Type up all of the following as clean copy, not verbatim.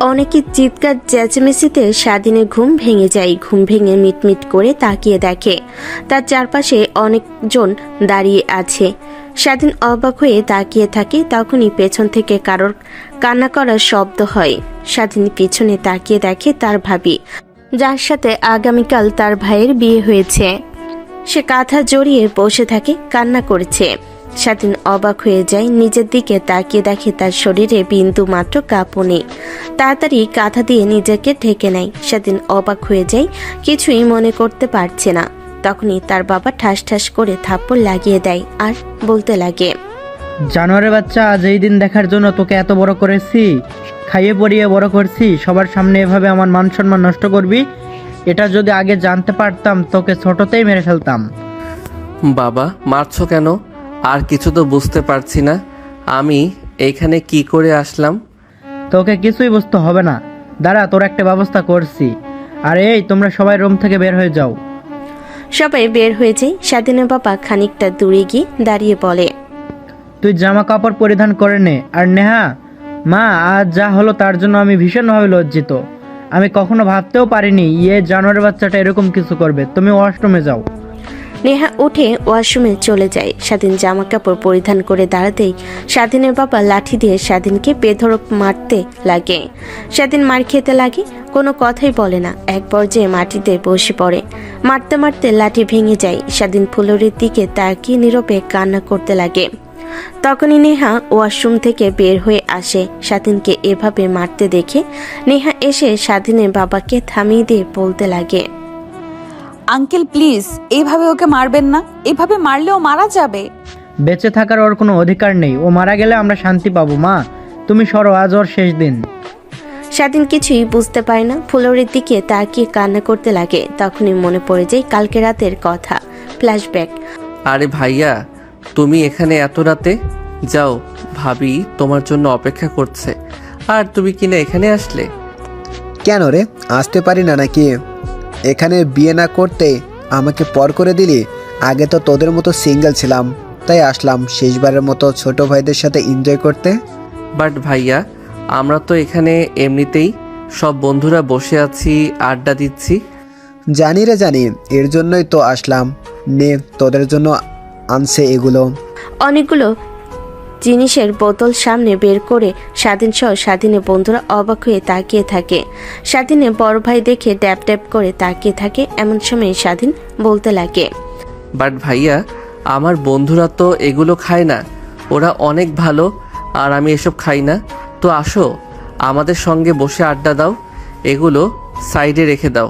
অনেকের চিৎকার চেঁচামেচিতে স্বাধীনের ঘুম ভেঙে যায়। ঘুম ভেঙে মিটমিট করে তাকিয়ে দেখে তার চারপাশে অনেকজন দাঁড়িয়ে আছে। স্বাধীন অবাক হয়ে তাকিয়ে থাকে। তখনই পেছন থেকে কারোর কান্না করার শব্দ হয়। স্বাধীন পিছনে তাকিয়ে দেখে তার ভাবি, যার সাথে আগামীকাল তার ভাইয়ের বিয়ে হয়েছে। সে কাঁথা জড়িয়ে বসে থাকে, কান্না করছে। স্বাধীন অবাক হয়ে যায়, নিজের দিকে তাকিয়ে দেখে তার শরীরে বিন্দু মাত্র কাঁপও নেই। তাড়াতাড়ি কাঁথা দিয়ে নিজেকে ঢেকে নেয়। স্বাধীন অবাক হয়ে যায়, কিছুই মনে করতে পারছে না। তখনই তার বাবা ঠাস ঠাস করে থাপ্পড় লাগিয়ে দেয় আর বলতে লাগে, জানোয়ারের বাচ্চা, আজ এই দিন দেখার জন্য তোকে এত বড় করেছি, খাইয়ে পরিয়ে বড় করছি, সবার সামনে এভাবে আমার মান সম্মান নষ্ট করবি? এটা যদি আগে জানতে পারতাম তোকে ছোটতেই মেরে ফেলতাম। বাবা, মারছো কেন? আর কিছু তো বুঝতে পারছি না। আমি এইখানে কি করে আসলাম? তোকে কিছুই বুঝতে হবে না, দাঁড়া, তোর একটা ব্যবস্থা করছি। আর এই, তোমরা সবাই রুম থেকে বের হয়ে যাও। সবাই বের হয়ে যায়। স্বাধীনের বাবা খানিকটা দূরে গিয়ে দাঁড়িয়ে বলে, তুই জামা কাপড় পরিধান করে নে। আর নেহা, মা, আজ যা হলো তার জন্য আমি ভীষণভাবে লজ্জিত। আমি কখনো ভাবতেও পারিনি জানোয়ারের বাচ্চাটা এরকম কিছু করবে। তুমি ওয়াশরুমে যাও। নেহা উঠে ওয়াশরুমে চলে যায়। স্বাধীন জামা কাপড় পরিধান করে দাঁড়াতেই স্বাধীনের বাবা লাঠি দিয়ে স্বাধীনকে বেধড়ক মারতে লাগে। স্বাধীন মার খেতে লাগে, কোনো কথাই বলে না। এক পর্যায়ে মাটিতে বসে পড়ে। মারতে মারতে লাঠি ভেঙে যায়। স্বাধীন ফুলরির দিকে তাকিয়ে নীরবে কান্না করতে লাগে। তখনই নেহা ওয়াশরুম থেকে বের হয়ে আসে। স্বাধীনকে এভাবে মারতে দেখে নেহা এসে স্বাধীনের বাবাকে থামিয়ে দিয়ে বলতে লাগে, আঙ্কেল প্লিজ এইভাবে ওকে মারবেন না, এভাবে মারলেও মারা যাবে। বেঁচে থাকার ওর কোনো অধিকার নেই। ও মারা গেলে আমরা শান্তি পাবো। মা, তুমি সরো, আজ ওর শেষ দিন। স্বাধীন কিছুই বুঝতে পারে না, ফুলরির দিকে তাকিয়ে কান্না করতে লাগে। তখনই মনে পড়ে যায় কালকে রাতের কথা। ফ্ল্যাশব্যাক। আরে ভাইয়া, তুমি এখানে এত রাতে? যাও, ভাবি তোমার জন্য অপেক্ষা করছে। আর তুমি কিনা এখানে আসলে? কেন রে, আসতে পারি না নাকি? এখানে বিয়ে না করতে আমাকে পর করে দিলি। আগে তো তোদের মতো সিঙ্গেল ছিলাম, তাই আসলাম শেষবারের মতো ছোট ভাইদের সাথে এনজয় করতে। বাট ভাইয়া, আমরা তো এখানে এমনিতেই সব বন্ধুরা বসে আছি, আড্ডা দিচ্ছি। জানি রে জানি, এর জন্যই তো আসলাম। নে, তোদের জন্য আনছে এগুলো। অনেকগুলো জিনিসের বোতল সামনে বের করে স্বাধীন সহ স্বাধীনের বন্ধুরা অবাক হয়ে তাকিয়ে থাকে। স্বাধীনের বড় ভাই দেখে ড্যাপ ড্যাপ করে তাকিয়ে থাকে। এমন সময় স্বাধীন বলতে লাগে, বাট ভাইয়া, আমার বন্ধুরা তো এগুলো খায় না, ওরা অনেক ভালো, আর আমি এসব খাই না। তো আসো, আমাদের সঙ্গে বসে আড্ডা দাও, এগুলো সাইডে রেখে দাও।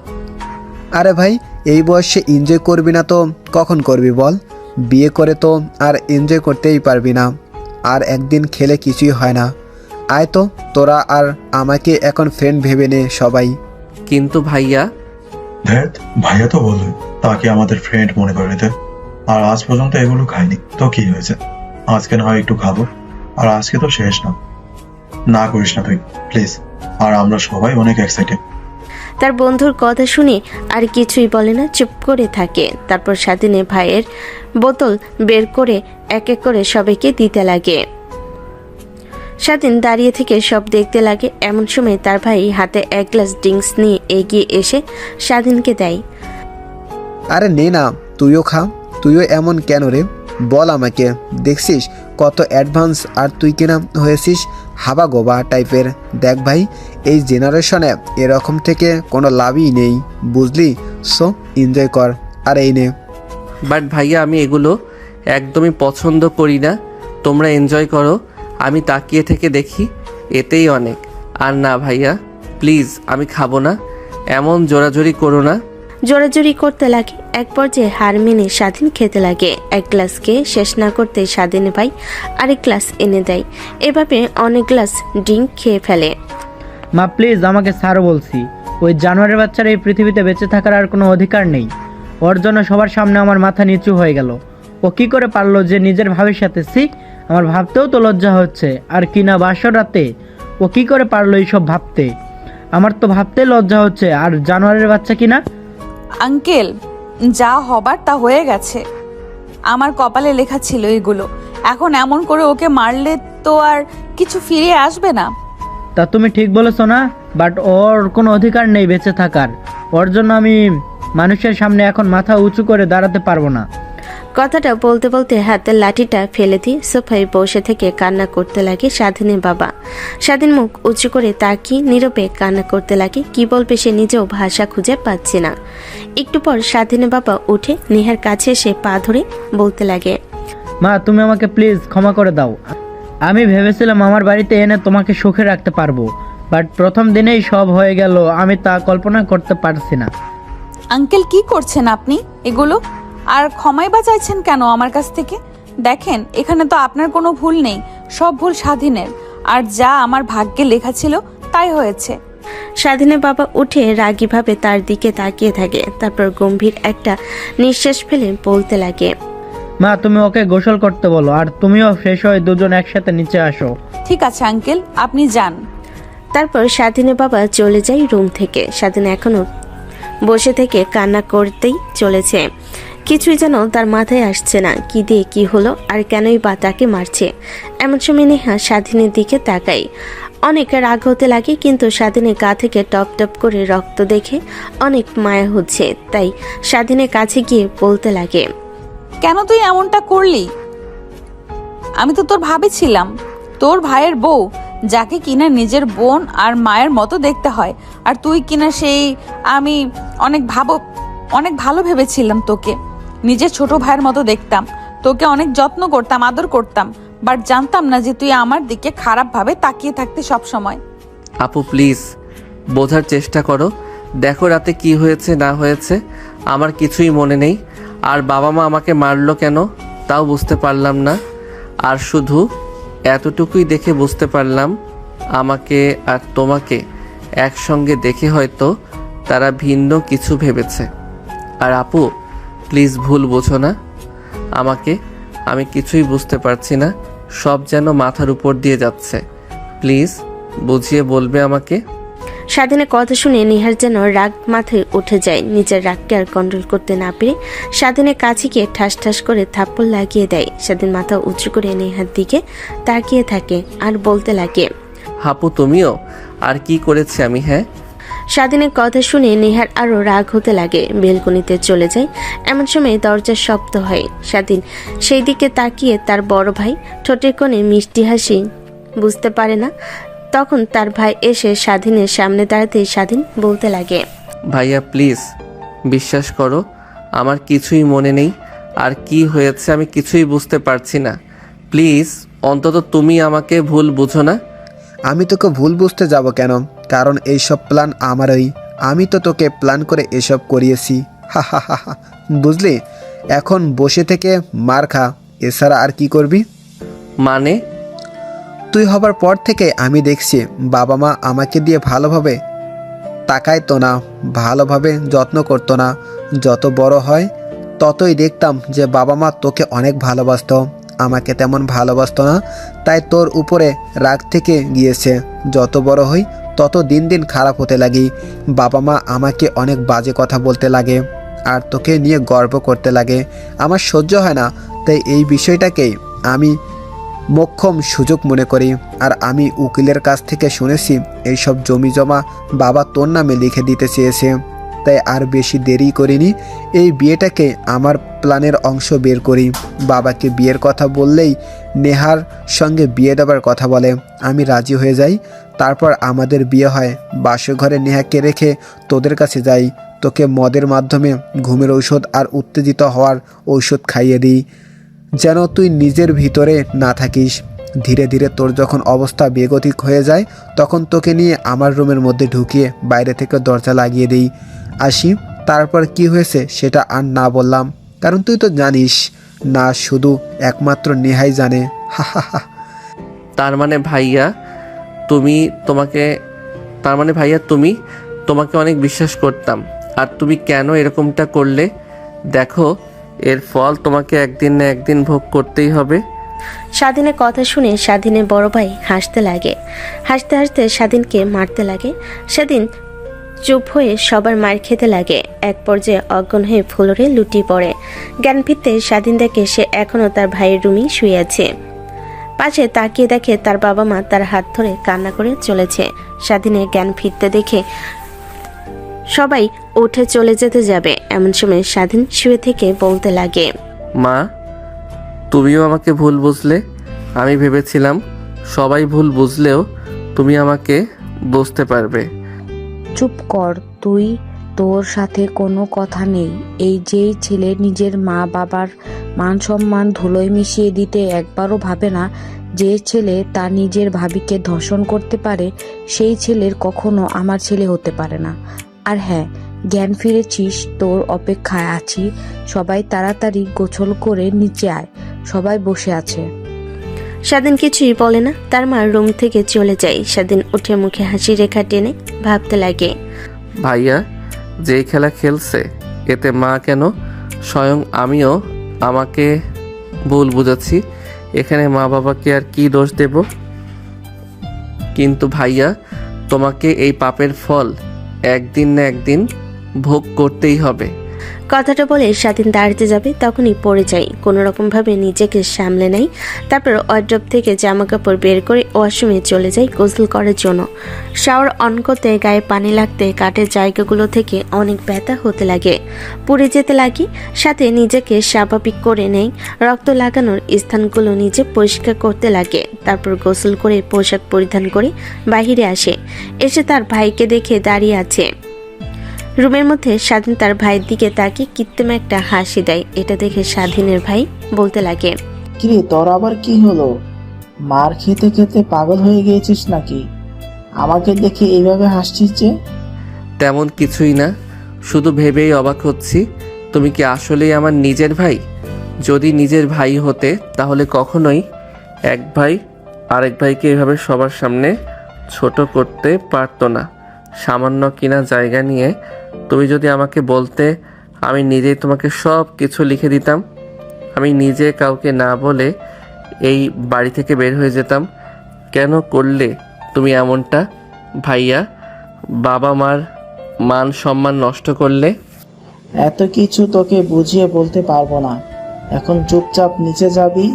আরে ভাই, এই বয়সে এনজয় করবি না তো কখন করবি বল? বিয়ে করে তো আর এনজয় করতেই পারবি না। আর একদিন খেলে কিছুই হয় না। আয় তো, তোরা আর আমাকে এখন ফ্রেন্ড ভেবে নে সবাই। কিন্তু ভাইয়া। ধ্যাত, ভাইয়া তো বললো তাকে আমাদের ফ্রেন্ড মনে করে নিতে। আর আজ পর্যন্ত এগুলো খাইনি, তো কি হয়েছে? আজকে না হয় একটু খাবো। আর আজকে তো শেষ না। না করিস না তুই, প্লিজ। আর আমরা সবাই অনেক এক্সাইটেড। তার বন্ধুর কথা শুনে আর কিছুই বলে না, চুপ করে থাকে। তারপর স্বাধীনের ভাইয়ের বোতল বের করে এক এক করে সবাইকে দিতে লাগে। স্বাধীন দাঁড়িয়ে থেকে সব দেখতে লাগে। এমন সময় তার ভাই হাতে এক গ্লাস ড্রিঙ্কস নিয়ে এগিয়ে এসে স্বাধীনকে দেয়। আরে নে না, তুইও খা। তুইও এমন কেন রে বল আমাকে? দেখছিস কত অ্যাডভান্স, আর তুই কিনা হয়েছিস হাবা গোবা টাইপের। দেখ ভাই, এই জেনারেশনে এরকম থেকে কোনো লাভই নেই, বুঝলি? সো এনজয় কর। আর এই নে। বাট ভাইয়া, আমি এগুলো একদমই পছন্দ করি না। তোমরা এনজয় করো, আমি তাকিয়ে থেকে দেখি, এতেই অনেক। আর না ভাইয়া, প্লিজ, আমি খাবো না। এমন জোরাজোরি করো না। জোরাজুরি করতে লাগে। এক পর্যায়ে হার মেনে স্বাধীন খেতে লাগে। এক গ্লাস খেয়ে শেষ না করতে স্বাধীনের ভাই আরেক গ্লাস এনে দেয়। এভাবে অনেক গ্লাস ড্রিঙ্ক খেয়ে ফেলে। মা প্লিজ, আমাকে ছাড়ো বলছি। ওই জানোয়ারের বাচ্চার এই পৃথিবীতে বেঁচে থাকার আর কোনো অধিকার নেই। ওর জন্য সবার সামনে আমার মাথা নিচু হয়ে গেল। ও কি করে পারলো যে নিজের ভাবির সাথে? আমার ভাবতেও তো লজ্জা হচ্ছে। আর কিনা বাসর রাতে ও কি করে পারলো এইসব ভাবতে? আমার তো ভাবতে লজ্জা হচ্ছে। আর জানোয়ারের বাচ্চা কিনা। আঙ্কেল, যা হবার তা হয়ে গেছে। আমার কপালে লেখা ছিল এগুলো। এখন এমন করে ওকে মারলে তো আর কিছু ফিরে আসবে না। তা তুমি ঠিক বলেছো না, বাট ওর কোনো অধিকার নেই বেঁচে থাকার। ওর জন্য আমি মানুষের সামনে এখন মাথা উঁচু করে দাঁড়াতে পারবো না। কথাটা বলতে বলতে হাতের লাঠিটা ফেলে দিয়ে সোফায় বসে থেকে কান্না করতে লাগে স্বাধীনের বাবা। স্বাধীন মুখ উঁচু করে তাকিয়ে নীরবে কান্না করতে লাগে। কি বলবে সে নিজেও ভাষা খুঁজে পাচ্ছে না। একটু পর স্বাধীনের বাবা উঠে নেহার কাছে এসে পা ধরে বলতে লাগে, মা, তুমি আমাকে প্লিজ ক্ষমা করে দাও। আমি ভেবেছিলাম আমার বাড়িতে এনে তোমাকে সুখে রাখতে পারবো, বাট প্রথম দিনেই সব হয়ে গেল। আমি তা কল্পনা করতে পারছি না। আঙ্কেল কি করছেন আপনি এগুলো? আর ক্ষমাই বা চাইছেন কেন আমার কাছ থেকে? দেখেন, এখানে তো আপনার কোনো ভুল নেই, সব ভুল স্বাধীনের। আর যা আমার ভাগ্যে লেখা ছিল তাই হয়েছে। স্বাধীনের বাবা উঠে রাগীভাবে তার দিকে তাকিয়ে থাকে। তারপর গম্ভীর একটা নিঃশ্বাস ফেলে বলতে লাগে, মা, তুমি ওকে গোসল করতে বলো, আর তুমিও ফ্রেশ হয়ে দুজন একসাথে নিচে আসো। ঠিক আছে আঙ্কেল, আপনি যান। তারপর স্বাধীনের বাবা চলে যায় রুম থেকে। স্বাধীন এখনো বসে থেকে কান্না করতেই চলেছে। কিছুই যেন তার মাথায় আসছে না। কি দিয়ে কি হলো, আর কেনই বা তাকে মারছে। এমন সময় নেহা স্বাধীনের দিকে তাকাই। অনেক রাগ হতে লাগে, কিন্তু স্বাধীনের গা থেকে টপ টপ করে রক্ত দেখে অনেক মায়া হচ্ছে। তাই স্বাধীনের কাছে গিয়ে বলতে লাগে, কেন তুই এমনটা করলি? আমি তো তোর ভাবি ছিলাম, তোর ভাইয়ের বউ, যাকে কিনা নিজের বোন আর মায়ের মতো দেখতে হয়। আর তুই কিনা সেই, আমি অনেক ভালো ভেবেছিলাম তোকে। নিজের ছোট ভাইয়ের মতো দেখতাম তোকে, অনেক যত্ন করতাম, আদর করতাম। বাট জানতাম না যে তুই আমার দিকে খারাপভাবে তাকিয়ে থাকতে সব সময়। আপু প্লিজ বোঝার চেষ্টা করো। দেখো রাতে কি হয়েছে না হয়েছে আমার কিছুই মনে নেই। আর বাবা মা আমাকে মারলো কেন তাও বুঝতে পারলাম না। আর শুধু এতটুকুই দেখে বুঝতে পারলাম, আমাকে আর তোমাকে একসঙ্গে দেখে হয়তো তারা ভিন্ন কিছু ভেবেছে। আর আপু প্লিজ ভুল বোঝো না আমাকে, আমি কিছুই বুঝতে পারছি না। সব যেন মাথার উপর দিয়ে যাচ্ছে। প্লিজ বুঝিয়ে বলবে আমাকে। স্বাধীনের কথা শুনে নিহার যেন রাগ মাথায় উঠে যায়। নিজের রাগকে আর কন্ট্রোল করতে না পেরে স্বাধীনের কাছে গিয়ে ঠাস ঠাস করে থাপ্পড় লাগিয়ে দেয়। স্বাধীন মাথা উঁচু করে নেহার দিকে তাকিয়ে থাকে আর বলতে লাগে, হাপু তুমিও? আর কি করেছি আমি? হ্যাঁ, স্বাধীনের কথা শুনে নেহার আরো রাগ হতে লাগে। বেলকনিতে চলে যায়। এমন সময় দরজার শব্দ হয়। স্বাধীন সেই দিকে তাকিয়ে তার বড় ভাই ঠোঁটের কোণে মিষ্টি হাসি বুঝতে পারে না। তখন তার ভাই এসে স্বাধীনের সামনে দাঁড়াতে স্বাধীন বলতে লাগে, ভাইয়া প্লিজ বিশ্বাস করো, আমার কিছুই মনে নেই। আর কি হয়েছে আমি কিছুই বুঝতে পারছি না। প্লিজ অন্তত তুমি আমাকে ভুল বুঝো না। আমি তোকে ভুল বুঝতে যাব কেন? কারণ এইসব প্ল্যান আমারই। আমি তো তোকে প্ল্যান করে এসব করিয়েছি। হা হা হা হা, বুঝলি? এখন বসে থেকে মার খা, এছাড়া আর কি করবি? মানে? তুই হবার পর থেকে আমি দেখছি বাবা মা আমাকে দিয়ে ভালোভাবে তাকাইতো না, ভালোভাবে যত্ন করতো না। যত বড় হয় ততই দেখতাম যে বাবা মা তোকে অনেক ভালোবাসতো, আমাকে তেমন ভালোবাসতো না। তাই তোর উপরে রাগ থেকে গিয়েছে। যত বড় হই তত দিন দিন খারাপ হতে লাগি। বাবা মা আমাকে অনেক বাজে কথা বলতে লাগে, আর তোকে নিয়ে গর্ব করতে লাগে। আমার সহ্য হয় না। তাই এই বিষয়টাকেই আমি মোক্ষম সুযোগ মনে করি। আর আমি উকিলের কাছ থেকে শুনেছি এইসব জমি জমা বাবা তোর নামে লিখে দিতে চেয়েছে। তাই আর বেশি দেরি করিনি, এই বিয়েটাকে আমার প্ল্যানের অংশ বের করি। বাবাকে বিয়ের কথা বললেই নেহার সঙ্গে বিয়ে দেওয়ার কথা বলে। আমি রাজি হয়ে যাই। তারপর আমাদের বিয়ে হয়। বাসর ঘরে নেহাকে রেখে তোদের কাছে যাই। তোকে মদের মাধ্যমে ঘুমের ঔষধ আর উত্তেজিত হওয়ার ঔষধ খাইয়ে দিই, যেন তুই নিজের ভিতরে না থাকিস। ধীরে ধীরে তোর যখন অবস্থা বেগতিক হয়ে যায় তখন তোকে নিয়ে আমার রুমের মধ্যে ঢুকিয়ে বাইরে থেকে দরজা লাগিয়ে দিই। আসি, তারপর কি হয়েছে সেটা আর না বললাম, কারণ তুই তো জানিস না, শুধু একমাত্র নেহাই জানে। হা হা হা। তার মানে ভাইয়া তুমি তোমাকে অনেক বিশ্বাস করতাম। আর তুমি কেন এরকমটা করলে? দেখো এর ফল তোমাকে একদিন না একদিন ভোগ করতেই হবে। স্বাধীনের কথা শুনে স্বাধীনের বড় ভাই হাসতে লাগে। হাসতে হাসতে স্বাধীনকে মারতে লাগে। স্বাধীন চুপ হয়ে সবার মার খেতে লাগে। এক পর্যায়ে অজ্ঞান হয়ে ফ্লোরে লুটিয়ে পড়ে। জ্ঞান ফিরতে স্বাধীন দেখে সে এখনও তার ভাইয়ের রুমেই শুয়ে আছে। পাশে তাকিয়ে দেখে তার বাবা মা তার হাত ধরে কান্না করে চলেছে। স্বাধীনের জ্ঞান ফিরতে দেখে সবাই উঠে চলে যেতে যাবে, এমন সময় স্বাধীন শুয়ে থেকে বলতে লাগে, মা, তুমিও আমাকে ভুল বুঝলে। আমি ভেবেছিলাম সবাই ভুল বুঝলেও তুমি আমাকে বুঝতে পারবে। চুপ কর তুই, তোর সাথে কোনো কথা নেই। এই যেই ছেলে নিজের মা বাবার মান সম্মান ধুলোয় মিশিয়ে দিতে একবারও ভাবে না, যে ছেলে তার নিজের ভাবিকে ধর্ষণ করতে পারে, সেই ছেলের কখনো আমার ছেলে হতে পারে না। আর হ্যাঁ, জ্ঞান ফিরেছিস, তোর অপেক্ষায় আছি। সবাই তাড়াতাড়ি গোছল করে নিচে আয়, সবাই বসে আছে। স্বাধীন কিছুই বলে না। তার মা রুম থেকে চলে যায়। স্বাধীন উঠে মুখে হাসি রেখা টেনে ভাবতে লাগে, ভাইয়া যেই খেলা খেলছে এতে মা কেন, স্বয়ং আমিও আমাকে ভুল বুঝাচ্ছি। এখানে মা বাবাকে আর কি দোষ দেব? কিন্তু ভাইয়া, তোমাকে এই পাপের ফল একদিন না একদিন ভোগ করতেই হবে। কথাটা বলে স্বাধীন দাঁড়াতে যাবে, তখনই পড়ে যায়। কোনো রকম ভাবে নিজেকে সামলে নেয়। তারপর ওয়ার্ড্রপ থেকে জামা কাপড় বের করে ওয়াশরুমে চলে যায় গোসল করার জন্য। শাওয়ার অন করতে গায়ে পানি লাগতে কাটের জায়গাগুলো থেকে অনেক ব্যথা হতে লাগে, পুড়ে যেতে লাগে। সাথে নিজেকে স্বাভাবিক করে নেয়। রক্ত লাগানোর স্থানগুলো নিজে পরিষ্কার করতে লাগে। তারপর গোসল করে পোশাক পরিধান করে বাহিরে আসে। এসে তার ভাইকে দেখে দাঁড়িয়ে আছে রুমের মধ্যে। স্বাধীন তার ভাইয়ের দিকে তাকিয়ে কৃত্রিম একটা হাসি দেয়। এটা দেখে স্বাধীনের ভাই বলতে লাগে, কিরে তোর আবার কি হলো? মার খেতে খেতে পাগল হয়ে গিয়েছিস নাকি? আমাকে দেখে এইভাবে হাসছিস যে? তেমন কিছুই না, শুধু ভেবেই অবাক হচ্ছি, তুমি কি আসলেই আমার নিজের ভাই? যদি নিজের ভাই হতে তাহলে কখনোই এক ভাই আরেক ভাইকে এভাবে সবার সামনে ছোট করতে পারতো না। সামান্য কিনা জায়গা নিয়ে তুমি যদি আমাকে বলতে, আমি নিজেই তোমাকে সব কিছু লিখে দিতাম। আমি নিজে কাউকে না বলে এই বাড়ি থেকে বের হয়ে যেতাম। কেন করলে তুমি এমনটা ভাইয়া? বাবা মার মান সম্মান নষ্ট করলে। এত কিছু তোকে বুঝিয়ে বলতে পারবো না। এখন চুপচাপ নিচে যাবি,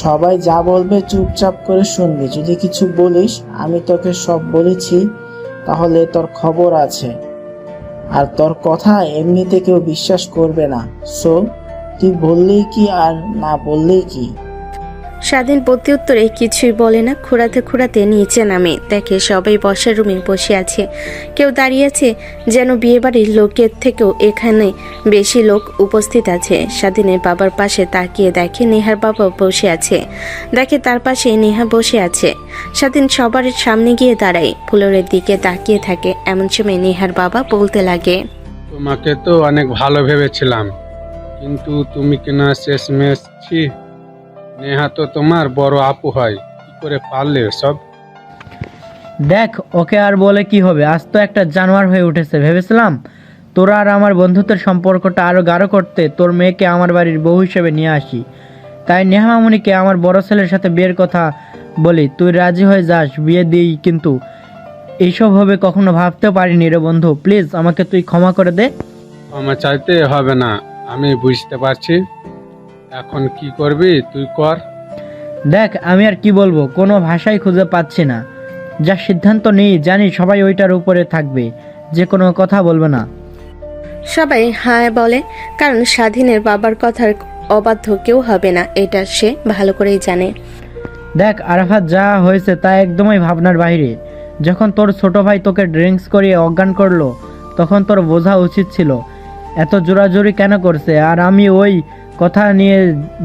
সবাই যা বলবে চুপচাপ করে শুনবি। যদি কিছু বলিস, আমি তোকে সব বলেছি, তাহলে তোর খবর আছে। আর তোর কথা এমনিতে কেউ বিশ্বাস করবে না। সো তুই বললেই কি আর না বললেই কি? স্বাধীন প্রত্যুত্তরে কিছুই বলে না। খোঁড়াতে খোঁড়াতে নিচে নামে, দেখে সবাই বসার রুমে বসে আছে। কেউ দাঁড়িয়ে আছে, যেন বিয়েবাড়ির লোকের থেকেও এখানে বেশি লোক উপস্থিত আছে। স্বাধীনের বাবার পাশে তাকিয়ে দেখে নেহার বাবা বসে আছে। দেখে তার পাশে নেহা বসে আছে। স্বাধীন সবার সামনে গিয়ে দাঁড়ায়, ফ্লোরের দিকে তাকিয়ে থাকে। এমন সময় নেহার বাবা বলতে লাগে, তোমাকে তো অনেক ভালো ভেবেছিলাম, কিন্তু তুমি কিনা শেষমেশ ছি। নেহা তো তোমার বড় আপু হয়, কি করে পারলে সব? দেখ, ওকে আর বলে কি হবে? আজ তো একটা জানোয়ার হয়ে উঠেছে। ভেবেছিলাম তোরা আর আমার বন্ধুত্বের সম্পর্কটা আরও গাঢ় করতে তোর মেয়েকে আমার বাড়ির বউ হিসেবে নিয়ে আসি। তাই নেহা মামুনিকে আমার বড় ছেলের সাথে বিয়ের কথা বলি, তুই রাজি হয়ে যাস, বিয়ে দিই। কিন্তু এইসব হবে কখনো ভাবতেও পারিনি রে বন্ধু। প্লিজ আমাকে তুই ক্ষমা করে দে। ক্ষমা চাইতে হবে না, আমি বুঝতে পারছি। এখন কি করবি তুই কর। দেখ, আমি আর কি বলবো, কোনো ভাষাই খুঁজে পাচ্ছি না। যা সিদ্ধান্ত নেই জানি সবাই ওইটার উপরে থাকবে, যে কোনো কথা বলবে না। সবাই হ্যাঁ বলে, কারণ স্বাধীনের বাবার কথার অবাধ্য কেউ হবে না, এটা সে ভালো করেই জানে। দেখ আরাফাত, যা হয়েছে তা একদমই ভাবনার বাইরে। যখন তোর ছোট ভাই তোকে ড্রিঙ্কস করিয়ে অজ্ঞান করলো, তখন তোর বোঝা উচিত ছিল এত জোরাজোরি কেন করছে। আর আমি ওই কথা নিয়ে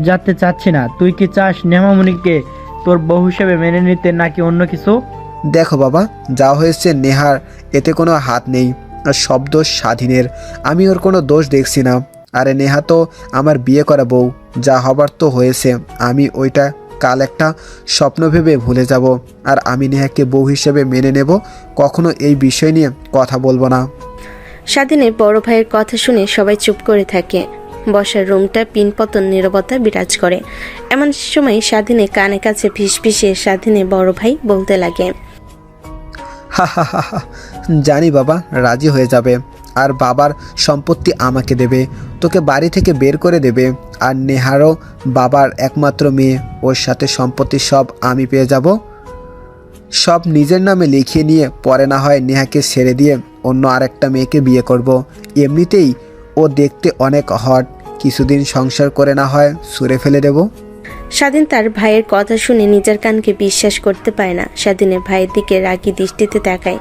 যেতে চাচ্ছি না। তুই কি চাস নেহামণিকে তোর বউ হিসেবে মেনে নিতে, নাকি অন্য কিছু? দেখো বাবা, যা হয়েছে নেহার এতে কোনো হাত নেই, আর সব দোষ স্বাধীনের। আমি ওর কোনো দোষ দেখছি না। আরে নেহা তো আমার বিয়ে করা বউ, যা হবার তো হয়েছে। আমি ওইটা কাল একটা স্বপ্ন ভেবে ভুলে যাব। আর আমি নেহাকে বউ হিসেবে মেনে নেব, কখনো এই বিষয় নিয়ে কথা বলবো না। স্বাধীনের বড় ভাইয়ের কথা শুনে সবাই চুপ করে থাকে। বসার রুমটা পিনপতন নীরবতা বিরাজ করে। এমন সময় স্বাধীনের কানে কাছে ফিসফিসিয়ে স্বাধীনের বড় ভাই বলতে লাগে, হা হা হা হা, জানি বাবা রাজি হয়ে যাবে। আর বাবার সম্পত্তি আমাকে দেবে, তোকে বাড়ি থেকে বের করে দেবে। আর নেহারও বাবার একমাত্র মেয়ে, ওর সাথে সম্পত্তি সব আমি পেয়ে যাব। সব নিজের নামে লিখিয়ে নিয়ে পরে না হয় নেহাকে ছেড়ে দিয়ে অন্য আরেকটা মেয়েকে বিয়ে করব। এমনিতেই ও দেখতে অনেক হট, কিছুদিন সংসার করে না হয় সুরে ফেলে দেব। স্বাধীন তার ভাইয়ের কথা শুনে নিজের কানকে বিশ্বাস করতে পারে না। স্বাধীনের ভাইয়ের দিকে রাগী দৃষ্টিতে তাকায়।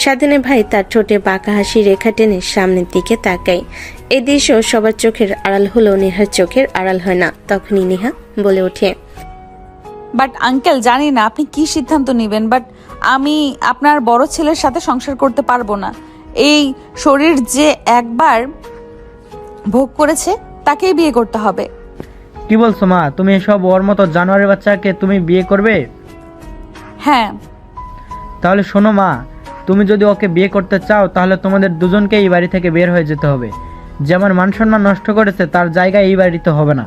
স্বাধীনের ভাই তার ঠোঁটে বাঁকা হাসি রেখা টেনে সামনের দিকে তাকায়। এই দৃশ্য সবার চোখের আড়াল হলেও নেহার চোখের আড়াল হয় না। তখনই নেহা বলে ওঠে, বাট আঙ্কেল, জানি না আপনি কি সিদ্ধান্ত নেবেন, বাট আমি আপনার বড় ছেলের সাথে সংসার করতে পারবো না। এই শরীর যে একবার ভোগ করেছে তাকেই বিয়ে করতে হবে। কি বলছো মা? তুমি এসব ওর মতো জানোয়ারের বাচ্চাকে তুমি বিয়ে করবে? হ্যাঁ। তাহলে শোনো মা, তুমি যদি ওকে বিয়ে করতে চাও তাহলে তোমাদের দুজনকে এই বাড়ি থেকে বের হয়ে যেতে হবে। যেমন মান সম্মান নষ্ট করেছে তার জায়গায় এই বাড়িতে হবে না।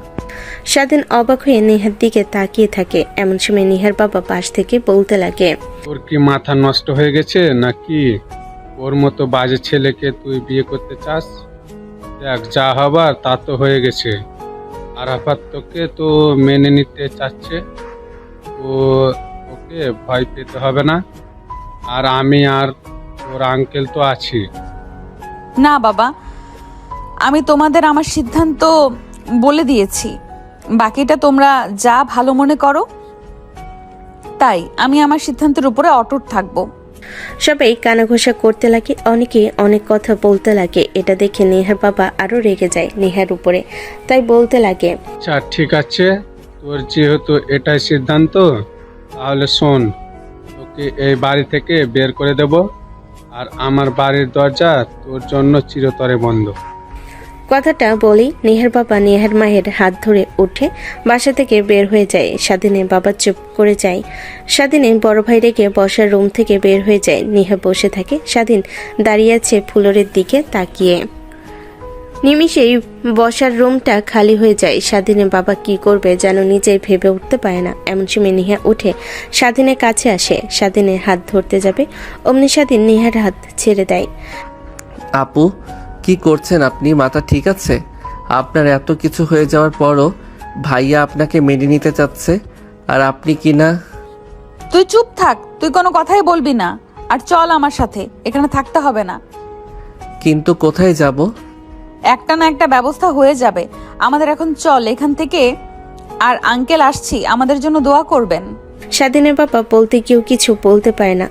স্বাধীন অবাক হয়ে নেহার দিকে তাকিয়ে থাকে। এমন সময় নেহার বাবা পাশ থেকে বলতে লাগে, তোর কি মাথা নষ্ট হয়ে গেছে নাকি? ওর মতো বাজে ছেলেকে তুই বিয়ে করতে চাস? দেখ, যা হবার তা তো হয়ে গেছে। আরাফাত তোকে তো মেনে নিতে চাচ্ছে, তো ওকে ভয় পেতে হবে না। আর আমি আর ওর আঙ্কেল তো আছি। না বাবা, আমি তোমাদের আমার সিদ্ধান্ত বলে দিয়েছি, বাকিটা তোমরা যা ভালো মনে করো। তাই আমি আমার সিদ্ধান্তের উপরে অটুট থাকবো। সবাই কানাঘোষা করতে লাগে, অনেকে অনেক কথা বলতে লাগে। এটা দেখে নেহার বাবা আরো রেগে যায় নেহার উপরে, তাই বলতে লাগে, আচ্ছা ঠিক আছে, তোর যেহেতু এটাই সিদ্ধান্ত, তাহলে শোন, তোকে এই বাড়ি থেকে বের করে দেব। আর আমার বাড়ির দরজা তোর জন্য চিরতরে বন্ধ। কথাটা বলেই নেহার বাবা নেহার মায়ের হাত ধরে উঠে বাসা থেকে বের হয়ে যায়। স্বাধীনের বাবা চুপ করে যায়। স্বাধীনের বড় ভাই রেগে বসার রুম থেকে বের হয়ে যায়। নেহা বসে থাকে। স্বাধীন দাঁড়িয়ে আছে ফ্লোরের দিকে তাকিয়ে। নিমিষেই বসার রুমটা খালি হয়ে যায়। স্বাধীনের বাবা কি করবে যেন নিজেই ভেবে উঠতে পারে না। এমন সময় নেহা উঠে স্বাধীনের কাছে আসে। স্বাধীনের হাত ধরতে যাবে, অমনি স্বাধীন নেহার হাত ছেড়ে দেয়। আপু, কি করছেন আপনি? মাথা ঠিক আছে? আপনার এত কিছু হয়ে যাওয়ার পরও ভাইয়া আপনাকে মেনে নিতে চাচ্ছে, আর আপনি কি না? তুই চুপ থাক, তুই কোনো কথাই বলবি না। আর চল আমার সাথে, এখানে থাকতে হবে না। কিন্তু কোথায় যাব? একটা না একটা ব্যবস্থা হয়ে যাবে আমাদের। এখন চল এখান থেকে। আর আঙ্কেল আসছি, আমাদের জন্য দোয়া করবেন। স্বাধীনের বাবা বলতে কেউ কিছু বলতে পারে না।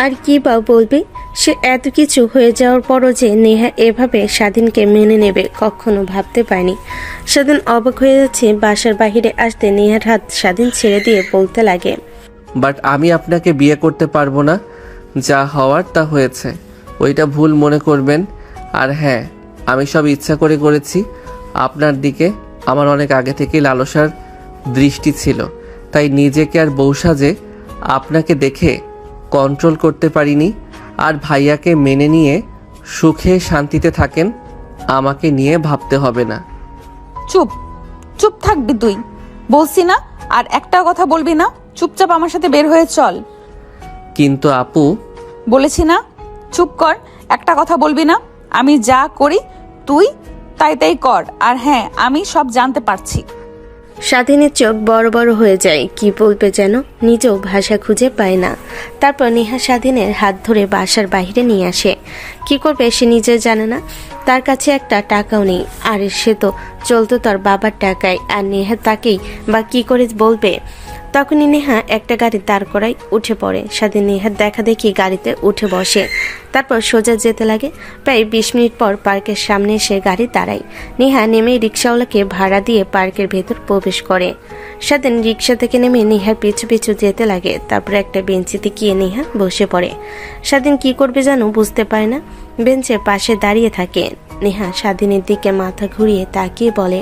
আর কি বা বলবে? সে এত কিছু হয়ে যাওয়ার পরও যে নেহা এভাবে স্বাধীনকে মেনে নেবে কখনো ভাবতে পারেনি। স্বাধীন অবাক হয়ে যাচ্ছে। বাসার বাহিরে আসতে নেহার হাত স্বাধীন ছেড়ে দিয়ে বলতে লাগে, বাট আমি আপনাকে বিয়ে করতে পারবো না। যা হওয়ার তা হয়েছে, ওইটা ভুল মনে করবেন। আর হ্যাঁ, আমি সব ইচ্ছা করে করেছি। আপনার দিকে আমার অনেক আগে থেকেই লালসার দৃষ্টি ছিল, তাই নিজেকে আর বউ সাজে আপনাকে দেখে কন্ট্রোল করতে পারিনি। আর ভাইয়াকে মেনে নিয়ে সুখে শান্তিতে থাকেন, আমাকে নিয়ে ভাবতে হবে না। চুপ চুপ থাকবি তুই, বলছি না? আর একটা কথা বলবি না। চুপচাপ আমার সাথে বের হয়ে চল। কিন্তু আপু, বলেছি না, চুপ কর, একটা কথা বলবি না। আমি যা করি তুই তাই তাই কর। আর হ্যাঁ, আমি সব জানতে পারছি। স্বাধীনের চোখ বড় বড় হয়ে যায়। কি বলবে যেন নিজেও ভাষা খুঁজে পায় না। তারপর নেহা স্বাধীনের হাত ধরে বাসার বাইরে নিয়ে আসে। কি করবে সে নিজে জানে না। তার কাছে একটা টাকাও নেই। আর সে তো চলতো তার বাবার টাকায়। আর নেহা তাকেই বা কি করে বলবে। তখনই নেহা একটা গাড়ি দাঁড় করায় উঠে পড়ে। স্বাধীন নেহার দেখা দেখি গাড়িতে উঠে বসে। তারপর সোজা যেতে লাগে। প্রায় 20 মিনিট পর পার্কের সামনে এসে গাড়ি দাঁড়ায়। নেহা নেমে রিক্সাওয়ালাকে ভাড়া দিয়ে পার্কের ভেতর প্রবেশ করে। স্বাধীন রিক্সা থেকে নেমে নেহার পিছু পিছু যেতে লাগে। তারপর একটা বেঞ্চিতে গিয়ে নেহা বসে পড়ে। স্বাধীন কি করবে যেন বুঝতে পারে না। বেঞ্চের পাশে দাঁড়িয়ে থাকে। নেহা স্বাধীনের দিকে মাথা ঘুরিয়ে তাকিয়ে বলে,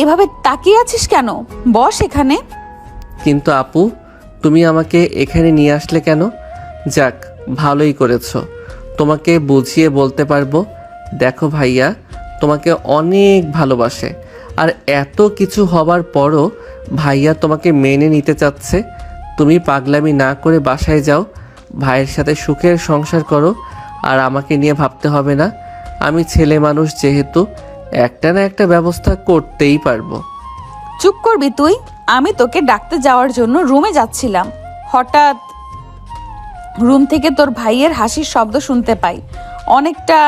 এভাবে তাকিয়ে আছিস কেন? বস এখানে। কিন্তু আপু, তুমি আমাকে এখানে নিয়ে আসলে কেন? যাক, ভালোই করেছো। তোমাকে বুঝিয়ে বলতে পারবো। দেখো ভাইয়া তোমাকে অনেক ভালোবাসে, আর এত কিছু হবার পরও ভাইয়া তোমাকে মেনে নিতে চাচ্ছে। তুমি পাগলামি না করে বাসায় যাও, ভাইয়ের সাথে সুখের সংসার করো। আর আমাকে নিয়ে ভাবতে হবে না। আমি ছেলে মানুষ যেহেতু একটা না একটা ব্যবস্থা করতেই পারবো। চুপ করবি তুই? আমি তোকে ডাকতে যাওয়ার জন্য রুমে যাচ্ছিলাম, হঠাৎ রুম থেকে তোর ভাইয়ের হাসির শব্দ শুনতে পাই। অনেকটা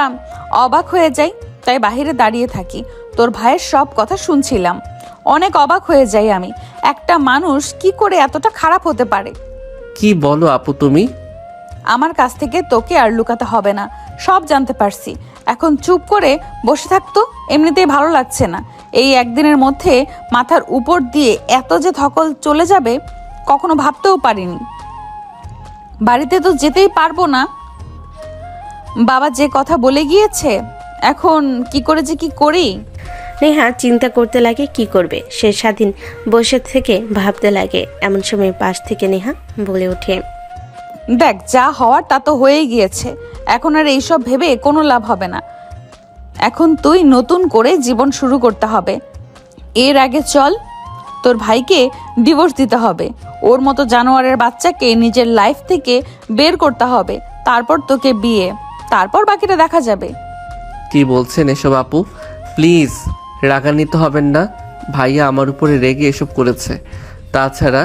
অবাক হয়ে যাই, তাই বাইরে দাঁড়িয়ে থাকি। তোর ভাইয়ের সব কথা শুনছিলাম, অনেক অবাক হয়ে যাই আমি। একটা মানুষ কি করে এতটা খারাপ হতে পারে? কি বলো আপু তুমি? আমার কাছ থেকে তোকে আর লুকাতে হবে না, সব জানতে পারছি। এখন চুপ করে বসে থাকতো, এমনিতেই ভালো লাগছে না। এই একদিনের মধ্যে মাথার উপর দিয়ে এত যে ধকল চলে যাবে কখনো ভাবতেও পারিনি। বাড়িতে তো যেতেই পারবো না, বাবা যে কথা বলে গিয়েছে। এখন কি করে যে কি করি? নেহা চিন্তা করতে লাগে কি করবে। সে স্বাধীন বসে থেকে ভাবতে লাগে। এমন সময় পাশ থেকে নেহা বলে ওঠে, দেখ, যা হওয়ার তা তো হয়েই গিয়েছে, এখন আর এইসব ভেবে কোনো লাভ হবে না। এখন তুই নতুন করে জীবন শুরু করতে হবে। এর আগে চল, তোর ভাইকে ডিভোর্স দিতে হবে। ওর মতো জানোয়ারের বাচ্চাকে নিজের লাইফ থেকে বের করতে হবে, তারপর তোকে বিয়ে, তারপর বাকিটা দেখা যাবে। কি বলছেন এসব আপু? প্লিজ রাগান্বিত হবেন না। ভাইয়া আমার উপরে রেগে এসব করেছে। তাছাড়া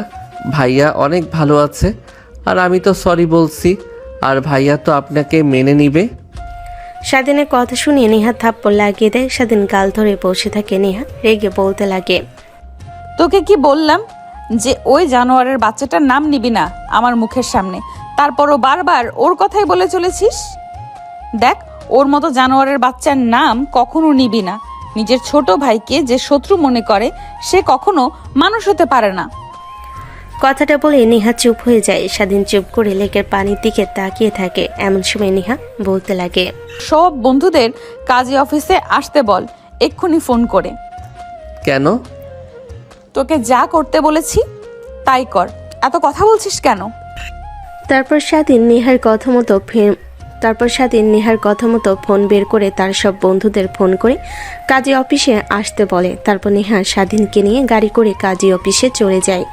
ভাইয়া অনেক ভালো আছে, আর আমি তো সরি বলছি, আর ভাইয়া তো আপনাকে মেনে নিবে। স্বাধীনের কথা শুনিয়ে নেহা থাপ্পড় লাগিয়ে দেয়। স্বাধীন গাল ধরে বসে থাকে। নেহা রেগে বলতে লাগে, তোকে কি বললাম যে ওই জানোয়ারের বাচ্চাটার নাম নিবি না আমার মুখের সামনে, তারপরও বারবার ওর কথাই বলে চলেছিস। দেখ, ওর মতো জানোয়ারের বাচ্চার নাম কখনো নিবি না। নিজের ছোট ভাইকে যে শত্রু মনে করে সে কখনো মানুষ হতে পারে না। কথাটা বলে নেহা চুপ হয়ে যায়। স্বাধীন চুপ করে লেকের পানির দিকে তাকিয়ে থাকে। এমন সময় নেহা বলতে লাগে, সব বন্ধুদের কাজী অফিসে আসতে বল এক্ষুনি ফোন করে। কেন? তোকে যা করতে বলেছি তাই কর, এত কথা বলছিস কেন? তারপর স্বাধীন নেহার কথা মতো ফোন বের করে তার সব বন্ধুদের ফোন করে কাজী অফিসে আসতে বলে। তারপর নেহা স্বাধীনকে নিয়ে গাড়ি করে কাজী অফিসে চলে যায়।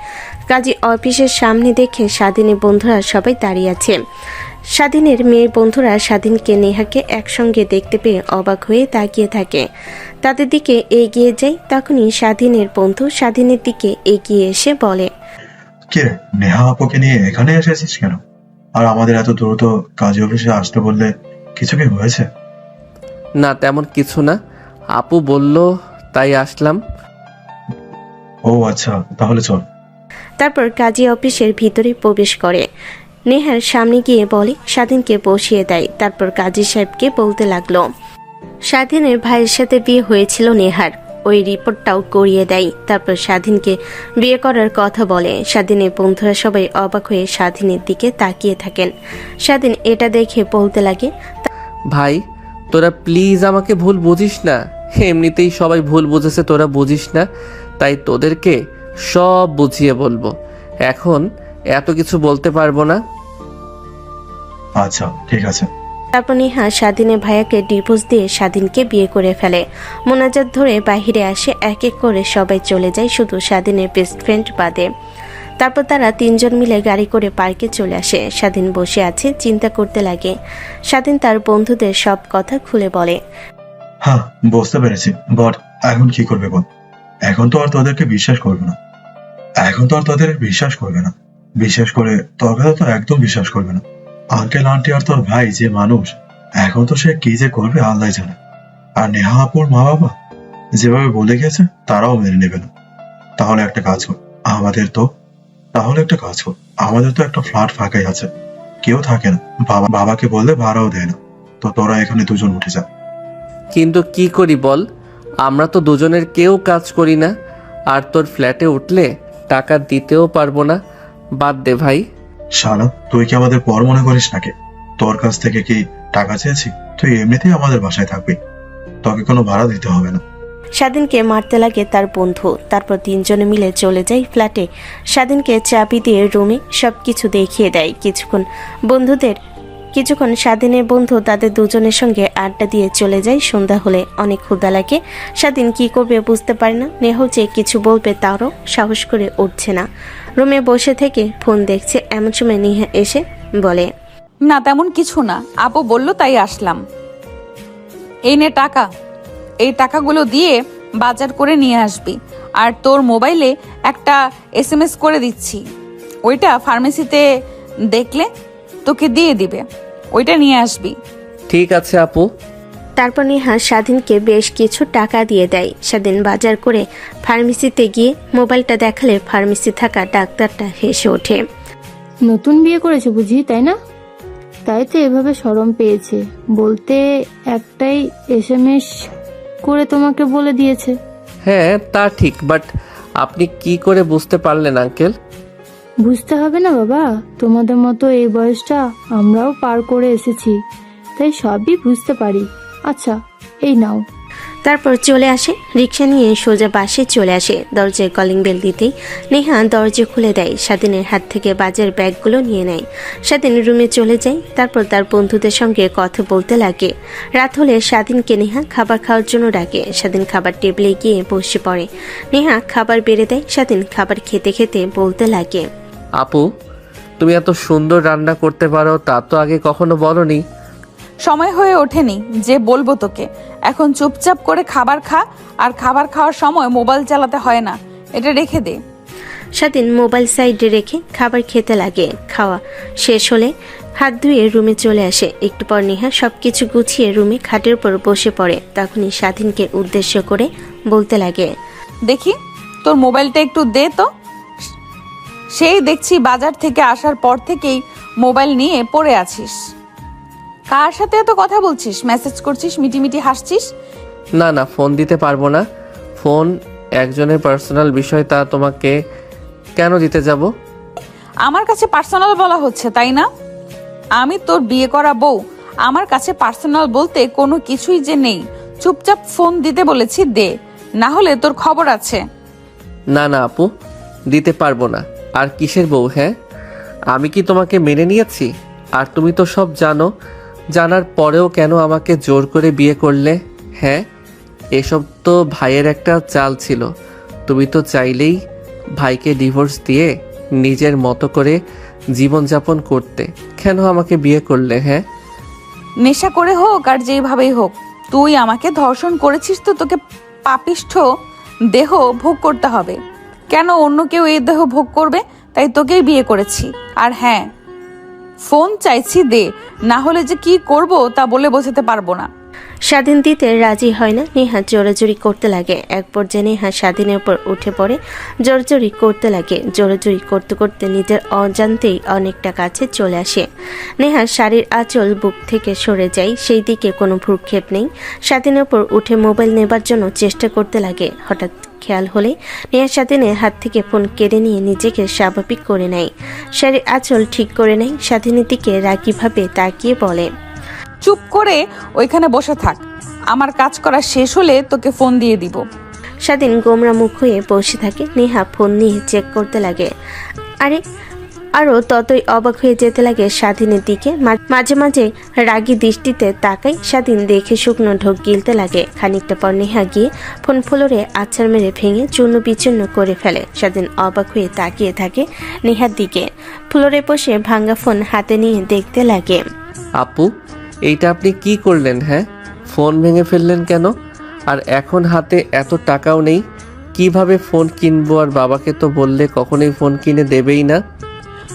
কাজী অফিসের সামনে দেখে স্বাধীনের বন্ধুরা সবাই দাঁড়িয়ে আছে। স্বাধীনের মেয়ের বন্ধুরা স্বাধীনকে নেহাকে একসঙ্গে দেখতে পেয়ে অবাক হয়ে তাকিয়ে থাকে। তাদের দিকে এগিয়ে যায়। তখনই স্বাধীনের বন্ধু স্বাধীনের দিকে এগিয়ে এসে বলে, কে রে, নেহা আপুকে নিয়ে এখানে এসেছিস কেন? আর আমাদের এত দ্রুত কাজী অফিসে আসতে বললে কিছু কি হয়েছে? না, তেমন কিছু না। আপু বলল তাই আসলাম। ও আচ্ছা, তাহলে চল। তারপর কাজী অফিসের ভিতরে প্রবেশ করে। নেহার সামনে গিয়ে বলে, স্বাধীনকে বসিয়ে দেয়। তারপর কাজী সাহেবকে বলতে লাগলো, স্বাধীনের ভাইয়ের সাথে বিয়ে হয়েছিল নেহার, ওই রিপোর্টটাও করিয়ে দেয়। তারপর স্বাধীনকে বিয়ে করার কথা বলে। স্বাধীনের বন্ধুরা সবাই অবাক হয়ে স্বাধীনের দিকে তাকিয়ে থাকেন। স্বাধীন এটা দেখে বলতে লাগে, ভাই তোরা প্লিজ আমাকে ভুল বুঝিস না। এমনিতেই সবাই ভুল বুঝেছে, তোরা বুঝিস না, তাই তোদেরকে সব বুঝিয়ে বলবো। এখন এত কিছু বলতে পারবো না। আচ্ছা ঠিক আছে। তারপর নেহা স্বাধীনের ভাইয়াকে ডিভোর্স দিয়ে স্বাধীনকে বিয়ে করে ফেলে। মোনাজাত ধরে বাহিরে আসে। এক এক করে সবাই চলে যায়, শুধু স্বাধীনের বেস্ট ফ্রেন্ড বাদে। তারপর তারা তিনজন মিলে গাড়ি করে পার্কে চলে আসে। স্বাধীন বসে আছে, চিন্তা করতে লাগে। স্বাধীন তার বন্ধুদের সব কথা খুলে বলে, হ্যাঁ বুঝতে পেরেছি, বাট এখন কি করবে বল? এখন তো আর তোদেরকে বিশ্বাস করবে না। বিশেষ করে তোর কথা তো একদম বিশ্বাস করবে না। আঙ্কেল আন্টি আর তোর ভাই যে মানুষ, এখন তো সে কি যে করবে আল্লাহ জানে। আর নেহা আপুর মা বাবা যেভাবে বলে গেছে তারাও মেনে নেবে না। তাহলে একটা কাজ কর, আমাদের তো একটা ফ্ল্যাট ফাঁকাই আছে, কেউ থাকে না। বাবাকে বললে ভাড়াও দেয় না, তো তোরা এখানে দুজন উঠে যা। কিন্তু কি করি বল? আমরা তো দুজনের কেউ কাজ করি না, আর তোর ফ্ল্যাটে উঠলে টাকা দিতেও পারবো না। বাদ দে ভাই। শালা, তুই কি আমাদের পর মনে করিস নাকি? তোর কাছ থেকে কি টাকা চেয়েছি? তুই এমনিতেই আমাদের বাসায় থাকবি, তোকে কোনো ভাড়া দিতে হবে না। স্বাধীনকে মারতে লাগে তার বন্ধু। তারপর তিনজনে মিলে চলে যায় ফ্ল্যাটে। স্বাধীনকে চাবি দিয়ে রুমে সবকিছু দেখিয়ে দেয়। কিছুক্ষণ স্বাধীনের বন্ধু তাদের দুজনের সঙ্গে আড্ডা দিয়ে চলে যায়। সন্ধ্যা হলে অনেক ক্ষুধা লাগে। স্বাধীন কি করবে বুঝতে পারে না। নেহা যে কিছু বলবে তারও সাহস করে উঠছে না। রুমে বসে থেকে ফোন দেখছে। এমন সময় নেহা এসে বলে, না তেমন কিছু না, আপু বলল তাই আসলাম। এই নে টাকা, এই টাকাগুলো দিয়ে বাজার করে নিয়ে আসবি। আর তোর মোবাইলে একটা SMS করে দিচ্ছি, ওইটা ফার্মেসিতে দেখলে তোকে দিয়ে দিবে, ওইটা নিয়ে আসবি। ঠিক আছে আপু। তারপর নেহা স্বাধীনকে বেশ কিছু টাকা দিয়ে দেয়। স্বাধীন বাজার করে ফার্মেসিতে গিয়ে মোবাইলটা দেখালে ফার্মেসি থাকা ডাক্তারটা হেসে ওঠে। নতুন বিয়ে করেছে বুঝি, তাই না? তাই তো এভাবে শরম পেয়েছে। বলতে একটাই SMS করে তোমাকে বলে দিয়েছে। হ্যাঁ তা ঠিক, বাট আপনি কি করে বুঝতে পারলেন আঙ্কেল? বুঝতে হবে না বাবা, তোমাদের মতো এই বয়সটা আমরাও পার করে এসেছি, তাই সবই বুঝতে পারি। আচ্ছা এই নাও। তারপর চলে আসে, রিক্সা নিয়ে সোজা বাসে চলে আসে। দরজায় কলিং বেল দিতেই নেহা দরজা খুলে দেয়। স্বাধীনের হাত থেকে বাজার ব্যাগগুলো নিয়ে নেয়। স্বাধীন রুমে চলে যায়। তারপর তার বন্ধুদের সঙ্গে কথা বলতে লাগে। রাত হলে স্বাধীনকে নেহা খাবার খাওয়ার জন্য ডাকে। স্বাধীন খাবার টেবিলে গিয়ে বসে পড়ে। নেহা খাবার বেড়ে দেয়। স্বাধীন খাবার খেতে খেতে বলতে লাগে, আপু তুমি এত সুন্দর রান্না করতে পারো তা তো আগে কখনো বলনি। সময় হয়ে ওঠেনি যে বলবো তোকে। এখন চুপচাপ করে খাবার খা, আর খাবার খাওয়ার সময় মোবাইল চালাতে হয় না, এটা রেখে দে। স্বাধীন মোবাইল সাইডে রেখে খাবার খেতে লাগে। খাওয়া শেষ হলে হাত ধুয়ে রুমে চলে আসে। একটু পর নেহা সবকিছু গুছিয়ে রুমে খাটের উপর বসে পড়ে। তখনই স্বাধীনকে উদ্দেশ্য করে বলতে লাগে, দেখি তোর মোবাইলটা একটু দে তো। সেই দেখছি বাজার থেকে আসার পর থেকেই মোবাইল নিয়ে পড়ে আছিস। কার সাথে এত কথা বলছিস, মেসেজ করছিস, মিটিমিটি হাসছিস? না না, ফোন দিতে পারবো না। ফোন একজনের পার্সোনাল বিষয়, তা তোমাকে কেন দিতে যাব? আমার কাছে পার্সোনাল বলা হচ্ছে, তাই না? আমি তোর বিয়ে করা বউ, আমার কাছে পার্সোনাল বলতে কোনো কিছুই যে নেই। চুপচাপ ফোন দিতে বলেছি, দে, না হলে তোর খবর আছে। না না আপু, দিতে পারবো না। আর কিসের বউ? হ্যাঁ, আমি কি তোমাকে মেনে নিয়েছি? আর তুমি তো সব জানো, জানার পরেও কেন আমাকে জোর করে বিয়ে করলে? হ্যাঁ, এসব তো ভাইয়ের একটা চাল ছিল। তুমি তো চাইলেই ভাইকে ডিভোর্স দিয়ে নিজের মতো করে জীবনযাপন করতে। কেন আমাকে বিয়ে করলে? হ্যাঁ, নেশা করে হোক আর যেভাবেই হোক, তুই আমাকে ধর্ষণ করেছিস তো তোকে পাপিষ্ঠ দেহ ভোগ করতে হবে। কেন অন্য কেউ এই দেহ ভোগ করবে? তাই তোকেই বিয়ে করেছি। আর হ্যাঁ, ফোন চাইছি, দে, না হলে যে কি করব তা বলে বোঝাতে পারবো না। স্বাধীন দিতে রাজি হয় না। নেহা জোরাজুরি করতে লাগে। এক পর্যায়ে নেহা স্বাধীনের উপর উঠে পড়ে, জোরাজুরি করতে লাগে। জোরাজুরি করতে করতে নিজের অজান্তেই অনেকটা কাছে চলে আসে। নেহার শাড়ির আঁচল বুক থেকে সরে যায়, সেই দিকে কোনো ভ্রুক্ষেপ নেই। স্বাধীনের উপর উঠে মোবাইল নেবার জন্য চেষ্টা করতে লাগে। হঠাৎ খেয়াল হলে নেহা স্বাধীনের হাত থেকে ফোন কেড়ে নিয়ে নিজেকে স্বাভাবিক করে নেয়। শাড়ির আঁচল ঠিক করে নেয়। স্বাধীনের দিকে রাগীভাবে তাকিয়ে বলে, চুপ করে ওইখানে বসে থাক, আমার কাজ করা শেষ হলে তোকে ফোন দিয়ে দিব। স্বাধীন গোমরা মুখ হয়ে বসে থাকে। নেহা ফোন নিয়ে চেক করতে লাগে। আরও ততই অবাক হয়ে যেতে লাগে স্বাধীনের দিকে। মাঝে মাঝে রাগী দৃষ্টিতে তাকায়। স্বাধীন দেখে শুকনো ঢোক গিলতে লাগে। খানিকটা পর নেহা গিয়ে ফোন ফ্লোরে আছাড় মেরে ভেঙে চূর্ণ বিচূর্ণ করে ফেলে। স্বাধীন অবাক হয়ে তাকিয়ে থাকে নেহার দিকে। ফ্লোরে বসে ভাঙা ফোন হাতে নিয়ে দেখতে লাগে। আপু এইটা আপনি কি করলেন? হ্যাঁ, ফোন ভেঙে ফেললেন কেন? আর এখন হাতে এত টাকাও নেই, কিভাবে ফোন কিনবো? আর বাবাকে তো বললে কখনোই ফোন কিনে দেবেই না।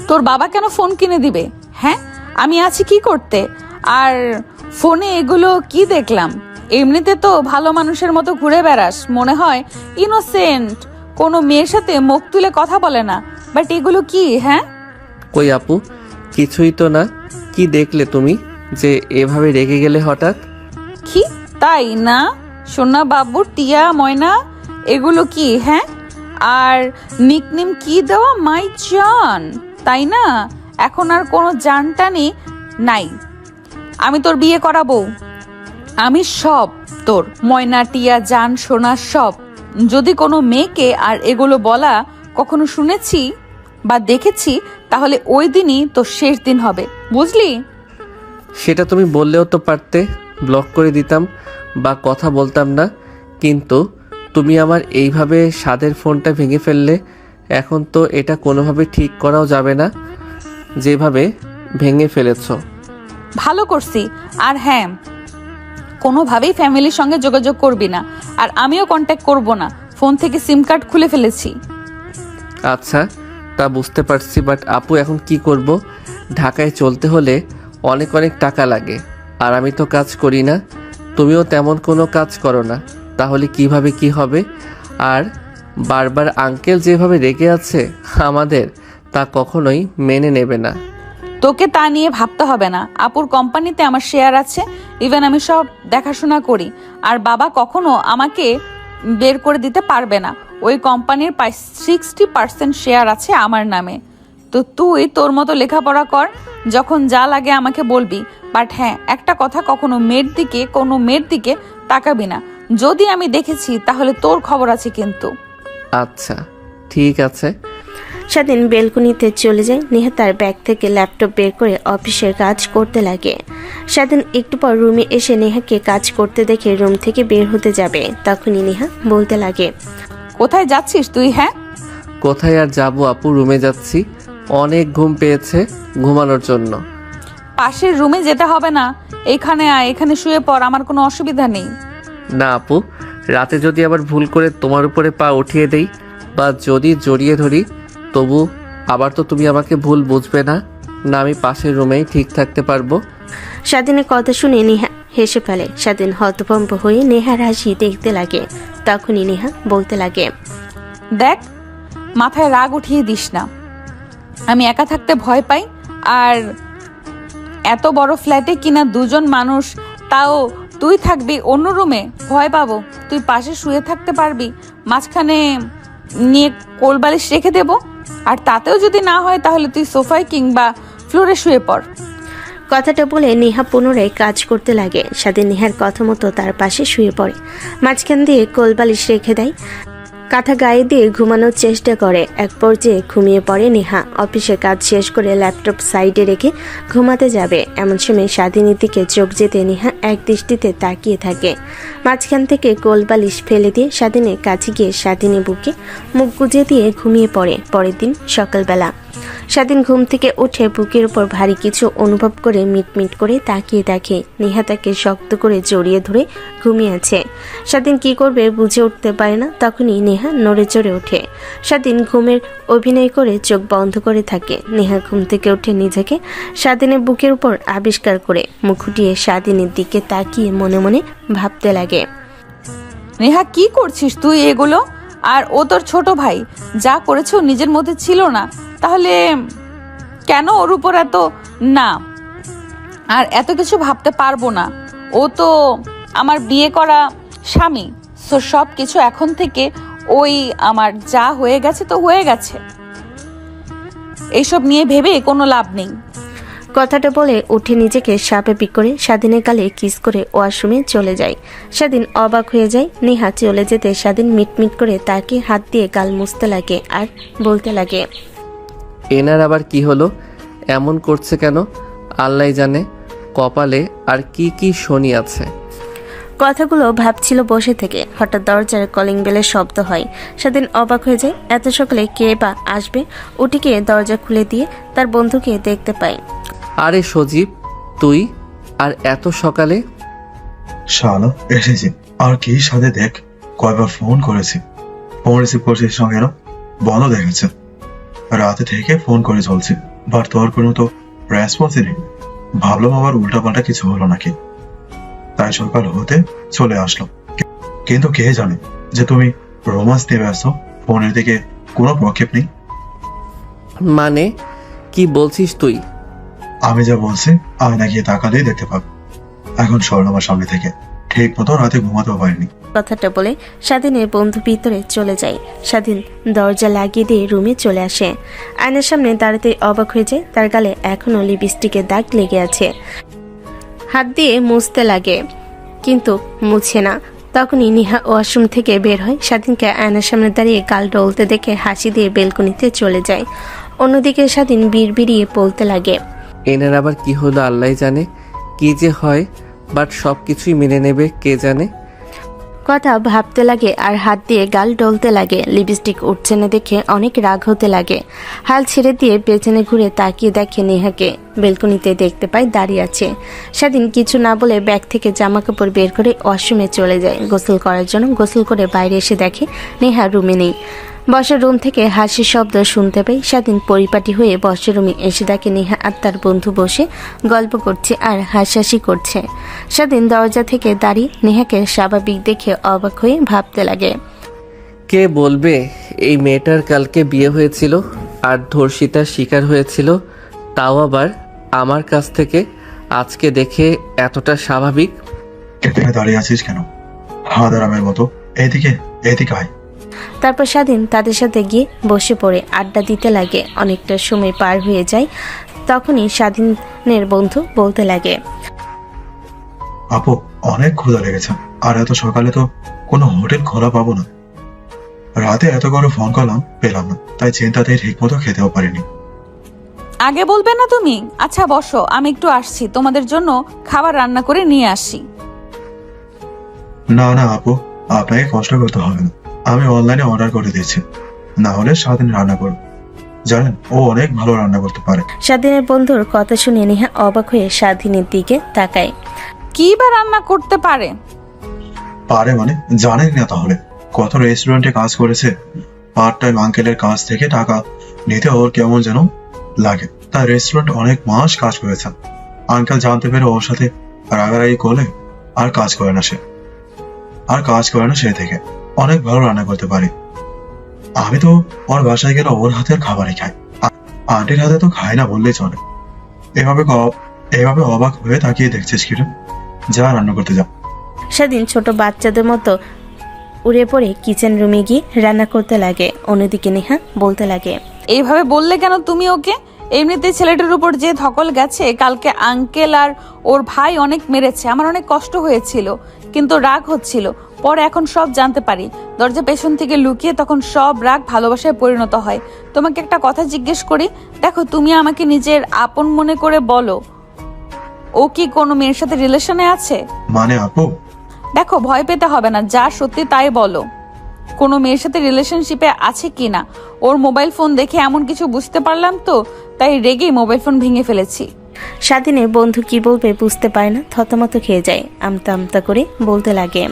তোর বাবা কেন ফোন কিনে দিবে? হ্যাঁ, আমি আছি কি করতে? আর ফোনে এগুলো কি দেখলাম? এমনিতে তো ভালো মানুষের মতো ঘুরে বেড়াস, মনে হয় ইনোসেন্ট, কোনো মেয়ের সাথে মুখ তুলে কথা বলে না, বাট এগুলো কি? হ্যাঁ, কই আপু, কিছুই তো না। কি দেখলে তুমি যে এভাবে রেগে গেলে হঠাৎ? কি তাই না? সোনা বাবু, টিয়া, ময়না, এগুলো কি? হ্যাঁ, আর নিকনেম কি দেওয়া? মাই জান, তাই না? এখন আর কোনো জানটানি নাই। আমি তোর বিয়ে করাবো, আমি সব তোর, ময়না, টিয়া, জান, সোনা সব। যদি কোনো মেয়েকে আর এগুলো বলা কখনো শুনেছি বা দেখেছি, তাহলে ওই দিনই তোর শেষ দিন হবে, বুঝলি? সেটা তুমি বললেও তো পারতে, ব্লক করে দিতাম বা কথা বলতাম না। কিন্তু তুমি আমার এইভাবে স্বাদের ফোনটা ভেঙে ফেললে। এখন তো এটা কোনোভাবে ঠিক করাও যাবে না যেভাবে ভেঙে ফেলেছ। ভালো করছি। আর হ্যাঁ, কোনোভাবেই ফ্যামিলির সঙ্গে যোগাযোগ করবি না, আর আমিও কন্ট্যাক্ট করব না। ফোন থেকে সিম কার্ড খুলে ফেলেছি। আচ্ছা, তা বুঝতে পারছি, বাট আপু এখন কি করব? ঢাকায় চলতে হলে অনেক অনেক টাকা লাগে, আর আমি তো কাজ করি না, তুমিও তেমন কোনো কাজ করো না, তাহলে কিভাবে কি হবে? আর বারবার আঙ্কেল যেভাবে রেগে আছে আমাদের, তা কখনোই মেনে নেবে না। তোকে তা নিয়ে ভাবতে হবে না। আপুর কোম্পানিতে আমার শেয়ার আছে, ইভেন আমি সব দেখাশোনা করি। আর বাবা কখনো আমাকে বের করে দিতে পারবে না। ওই কোম্পানির 60% শেয়ার আছে আমার নামে। তো তুই তোর মতো লেখাপড়া কর, যখন যা লাগে আমাকে বলবি। বাট হ্যাঁ, একটা কথা, কোনো মেয়ের দিকে তাকাবি না। যদি আমি দেখেছি তাহলে তোর খবর আছে কিন্তু। আচ্ছা ঠিক আছে। স্বাধীন বেলকনিতে চলে যায়। নেহা তার ব্যাগ থেকে ল্যাপটপ বের করে অফিসের কাজ করতে লাগে। স্বাধীন একটু পর রুমে এসে নেহাকে কাজ করতে দেখে রুম থেকে বের হতে যাবে, তখনই নেহা বলতে লাগে, কোথায় যাচ্ছিস তুই? হ্যাঁ, কোথায় আর যাবো আপু, রুমে যাচ্ছি, অনেক ঘুম পেয়েছে, ঘুমানোর জন্য। পাশের রুমে যেতে হবে না, এখানে আয়, এখানে শুয়ে পড়, আমার কোনো অসুবিধা নেই। না আপু, রাতে যদি আবার ভুল করে তোমার উপরে পা উঠিয়ে দেই বা যদি জড়িয়ে ধরি, তবু আবার তো তুমি আমাকে ভুল বুঝবে না? না, আমি পাশের রুমেই ঠিক থাকতে পারবো। স্বাধীনের কথা শুনে নেহা হেসে ফেলে। স্বাধীন হতভম্ব হয়ে নেহার হাসি দেখতে লাগে। তখনই নেহা বলতে লাগে, দেখ, মাথায় রাগ উঠিয়ে দিস না। আমি একা থাকতে ভয় পাই, আর এত বড় ফ্ল্যাটে কিনা দুজন মানুষ, তাও তুই থাকবি অন্য রুমে, ভয় পাবো। তুই পাশে শুয়ে থাকতে পারবি, মাঝখানে নিয়ে কোলবালিশ রেখে দেব। আর তাতেও যদি না হয় তাহলে তুই সোফায় কিংবা ফ্লোরে শুয়ে পড়। কথাটা বলে নেহা পুনরায় কাজ করতে লাগে। স্বাধীন নেহার কথা মতো তার পাশে শুয়ে পড়ে, মাঝখান দিয়ে কোলবালিশ রেখে দেয়, কাঁথা গায়ে দিয়ে ঘুমানোর চেষ্টা করে। এক পর্যায়ে ঘুমিয়ে পড়ে নেহা। অফিসের কাজ শেষ করে ল্যাপটপ সাইডে রেখে ঘুমাতে যাবে, এমন সময় স্বাধীনের দিকে চোখ যেতে নেহা এক দৃষ্টিতে তাকিয়ে থাকে। মাঝখান থেকে কোলবালিশ ফেলে দিয়ে স্বাধীনের কাছে গিয়ে স্বাধীনের বুকে মুখ গুজে দিয়ে ঘুমিয়ে পড়ে। পরের দিন সকালবেলা স্বাধীন ঘুম থেকে উঠে বুকের উপর ভারী কিছু অনুভব করে মিটমিট করে তাকিয়ে দেখে নেহা তাকে শক্ত করে জড়িয়ে ধরে ঘুমিয়ে আছে। স্বাধীন কি করবে বুঝে উঠতে পারে না। তখনই নেহা নড়ে চড়ে ওঠে। স্বাধীন ঘুমের অভিনয় করে চোখ বন্ধ করে থাকে। নেহা ঘুম থেকে উঠে নিজেকে স্বাধীনের বুকের উপর আবিষ্কার করে মুখ উঠিয়ে স্বাধীনের দিকে তাকিয়ে মনে মনে ভাবতে লাগে, নেহা, কি করছিস তুই এগুলো? আর ও তোর ছোট ভাই, যা করেছে ও নিজের মধ্যে ছিল না, তাহলে কেন ওর উপর এত না? আর এত কিছু ভাবতে পারবো না। ও তো আমার বিয়ে করা স্বামী, সব কিছু এখন থেকে ওই আমার যা হয়ে গেছে তো হয়ে গেছে, এইসব নিয়ে ভেবে কোনো লাভ নেই। কথাটা বলে উঠে নিজেকে স্বাভাবিক করে স্বাধীনের গালে কিস করে ওয়াশরুমে চলে যায়। স্বাধীন অবাক হয়ে যায়। নেহা চলে যেতে স্বাধীন মিটমিট করে তাকে হাত দিয়ে গাল মুছতে লাগে আর বলতে লাগে, এনার আবার কি হলো, এমন করছে কেন? আল্লাহ জানে কপালে আর কি কি শনি আছে। কথাগুলো ভাবছিল বসে থেকে। হঠাৎ দরজার কলিং বেলের শব্দ হয়। স্বাধীন অবাক হয়ে যায়, এত সকালে কে বা আসবে। উঠে গিয়ে দরজা খুলে দিয়ে তার বন্ধুকে দেখতে পায়। আরে সজীব, তুই আর এত সকালে? শালা এসেছি, আর কি সাথে দেখ, কয়বার ফোন করেছি, ফোন রিসিভ করছিস না কেন? বন্ধ দেখাচ্ছে, রাতে থেকে ফোন করে চলছি, বাট তোর কোনো তো রেসপন্সই নেই। ভাবলাম আবার উল্টাপাল্টা কিছু হলো নাকি, তাই সকাল হতে চলে আসলাম। কিন্তু কে জানে যে তুমি রোমান্স নিয়ে ব্যস্ত, ফোনের দিকে কোনো প্রক্ষেপ নেই। মানে কি বলছিস তুই? আমি যা বলছি আয়না গিয়ে তাকালেই দেখতে পাবো। এখন সর আমার সামনে থেকে, ঠিক মতো রাতে ঘুমাতেও পারিনি। কথাটা বলে স্বাধীনের বন্ধু ভিতরে চলে যায়। স্বাধীন দরজা লাগিয়ে দিয়ে রুমে চলে আসে। আয়নার সামনে দাঁড়াতে অবাক হয়ে যায়। তার গালে এখনো লিপস্টিকের দাগ লেগে আছে। হাত দিয়ে মুছতে লাগে কিন্তু মুছে না। তখনই নেহা ওয়াশরুম থেকে বের হয়। স্বাধীনকে আয়নার সামনে দাঁড়িয়ে গাল ডলতে দেখে হাসি দিয়ে বেলকনিতে চলে যায়। অন্যদিকে স্বাধীন বিড়বিড়িয়ে বলতে লাগে, এনার আবার কি হলো আল্লাহ জানে, কি যে হয়, বাট সব কিছুই মেনে নেবে কে জানে। কথা ভাবতে লাগে আর হাত দিয়ে গাল ডলতে লাগে। লিপস্টিক উঠছে না দেখে অনেক রাগ হতে লাগে। হাল ছেড়ে দিয়ে পেছনে ঘুরে তাকিয়ে দেখে নেহাকে। বেলকনিতে দেখতে পায় দাঁড়িয়ে আছে। স্বাধীন কিছু না বলে ব্যাগ থেকে জামা কাপড় বের করে ওয়াশরুমে চলে যায় গোসল করার জন্য। গোসল করে বাইরে এসে দেখে নেহা রুমে নেই। বসার রুম থেকে হাসির শব্দ শুনতে পাই। স্বাধীন পরিপাটি হয়ে বসার রুমে এসে দেখে নেহা আর তার বন্ধু বসে গল্প করছে আর হাসাহাসি করছে। স্বাধীন দরজা থেকে দাঁড়িয়ে নেহাকে স্বাভাবিক দেখে অবাক হয়ে ভাবতে লাগে। কে বলবে এই মেয়েটার কালকে বিয়ে হয়েছিল আর ধর্ষিতার শিকার হয়েছিল, তাও আবার আমার কাছ থেকে। আজকে দেখে এতটা স্বাভাবিক। এখানে দাঁড়িয়ে আছিস কেন? হাদারামের মতো এদিকে এদিকে আয়। তারপর স্বাধীন তাদের সাথে গিয়ে বসে পড়ে আড্ডা দিতে লাগে। অনেকটা সময় পার হয়ে যায়। তখনই স্বাধীনের বন্ধু বলতে লাগে, আপু অনেক ক্ষুধা লেগেছে, আর এত সকালে তো কোনো হোটেল খোলা পাবো না। রাতে এত করে ফোন করলাম, পেলাম না, তাই চিন্তাতেই ঠিক মতো খেতেও পারিনি। আগে বলবে না তুমি? আচ্ছা বসো, আমি একটু আসছি, তোমাদের জন্য খাবার রান্না করে নিয়ে আসি। না না আপু, আপনাকে কষ্ট করতে হবে না, আমি অনলাইনে অর্ডার করে দিয়েছি। না হলে স্বাধীন রান্না করব, জানেন ও অনেক ভালো রান্না করতে পারে। স্বাধীনের বন্ধুর কথা শুনে নেহা অবাক হয়ে স্বাধীনের দিকে তাকায়। কি বা রান্না করতে পারে? পারে মানে জানেন না তাহলে? কত রেস্টুরেন্টে কাজ করেছে, পার্ট টাইম আঙ্কেলের কাছ থেকে টাকা নিতে ওর কেমন যেন লাগে। তার রেস্টুরেন্ট অনেক মাস কাজ করেছে। আঙ্কেল জানতে পেরে ওর সাথে রাগারাগি করলে আর কাজ করে না সে থেকে। অনেক ভালো রান্না করতে পারি। আমি তো ওর বাসায় গেলে ওর হাতের খাবারই খাই, আন্টির হাতে তো খাই না বললেই চলে। এভাবে অবাক হয়ে তাকিয়ে দেখছিস কিরে? যা রান্না করতে যা। স্বাধীন ছোট বাচ্চাদের মতো উড়ে পড়ে কিচেন রুমে গিয়ে রান্না করতে লাগে। অন্যদিকে নেহা বলতে লাগে, এইভাবে বললে কেন তুমি ওকে? এমনিতে ছেলেটার উপর যে ধকল গেছে, কালকে আঙ্কেল আর ওর ভাই অনেক মেরেছে, আমার অনেক কষ্ট হয়েছিল, কিন্তু রাগ হচ্ছিল। পরে এখন সব জানতে পারি, দরজা পেছন থেকে লুকিয়ে তখন সব রাগ ভালোবাসায় পরিণত হয়। তোমাকে একটা কথা জিজ্ঞেস করি, দেখো তুমি আমাকে নিজের আপন মনে করে বলো, ও কি কোনো মেয়ের সাথে রিলেশনে আছে? মানে আপু, দেখো ভয় পেতে হবে না, যা সত্যি তাই বলো। কোনো মেয়ের সাথে রিলেশনশিপে আছে কি না? ওর মোবাইল ফোন দেখে এমন কিছু বুঝতে পারলাম তো, তাই রেগেই মোবাইল ফোন ভেঙে ফেলেছি। স্বাধীনের বন্ধু কি বলবে বুঝতে পারে না, থতমত খেয়ে যায়। আমতা আমতা করে বলতে লাগে,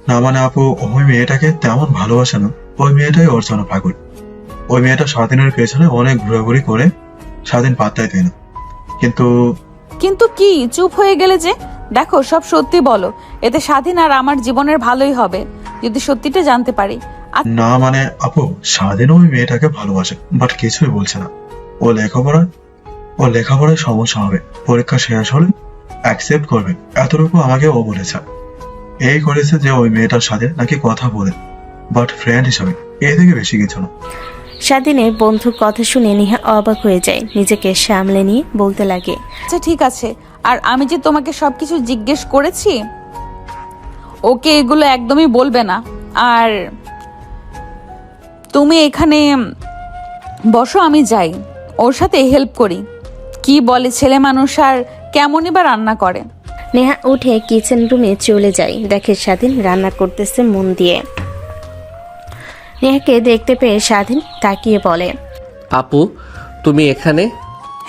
না মানে আপু, ওই মেয়েটাকে তেমন ভালোবাসে না, ওই মেয়েটাই ওর জন্য পাগল। ওই মেয়েটা স্বাধীনের পেছনে অনেক ঘোরাঘুরি করে, স্বাধীন পাত্তাই দেয় না। কিন্তু কি চুপ হয়ে গেলে যে? দেখো সব সত্যি বলো, এতে স্বাধীন আর আমার জীবনের ভালোই হবে যদি সত্যিটা জানতে পারি। না মানে আপু, স্বাধীন ওই মেয়েটাকে ভালোবাসে, বাট কিছুই বলছে না। ও লেখাপড়ায় সমস্যা হবে, পরীক্ষা শেষ হলে অ্যাকসেপ্ট করবে, এতটুকু আমাকে ও বলেছে। এই করেছে যে ওই মেয়েটার সাথে নাকি কথা বলে, বাট ফ্রেন্ড হিসাবে, এর থেকে বেশি কিছু না। স্বাধীনের বন্ধুর কথা শুনে নেহা অবাক হয়ে যায়। নিজেকে সামলে নিয়ে বলতে লাগে, আচ্ছা ঠিক আছে, আর আমি যে তোমাকে সবকিছু জিজ্ঞেস করেছি, ওকে এগুলো একদমই বলবে না। আর তুমি এখানে বসো, আমি যাই, ওর সাথে হেল্প করি। কি বলে ছেলে মানুষ, আর কেমনই বা রান্না করে। নেহা উঠে কিচেন রুমে চলে যায়। দেখে স্বাধীন রান্না করতেছে মন দিয়ে। নেহাকে দেখতে পেয়ে স্বাধীন তাকিয়ে বলে, আপু তুমি এখানে?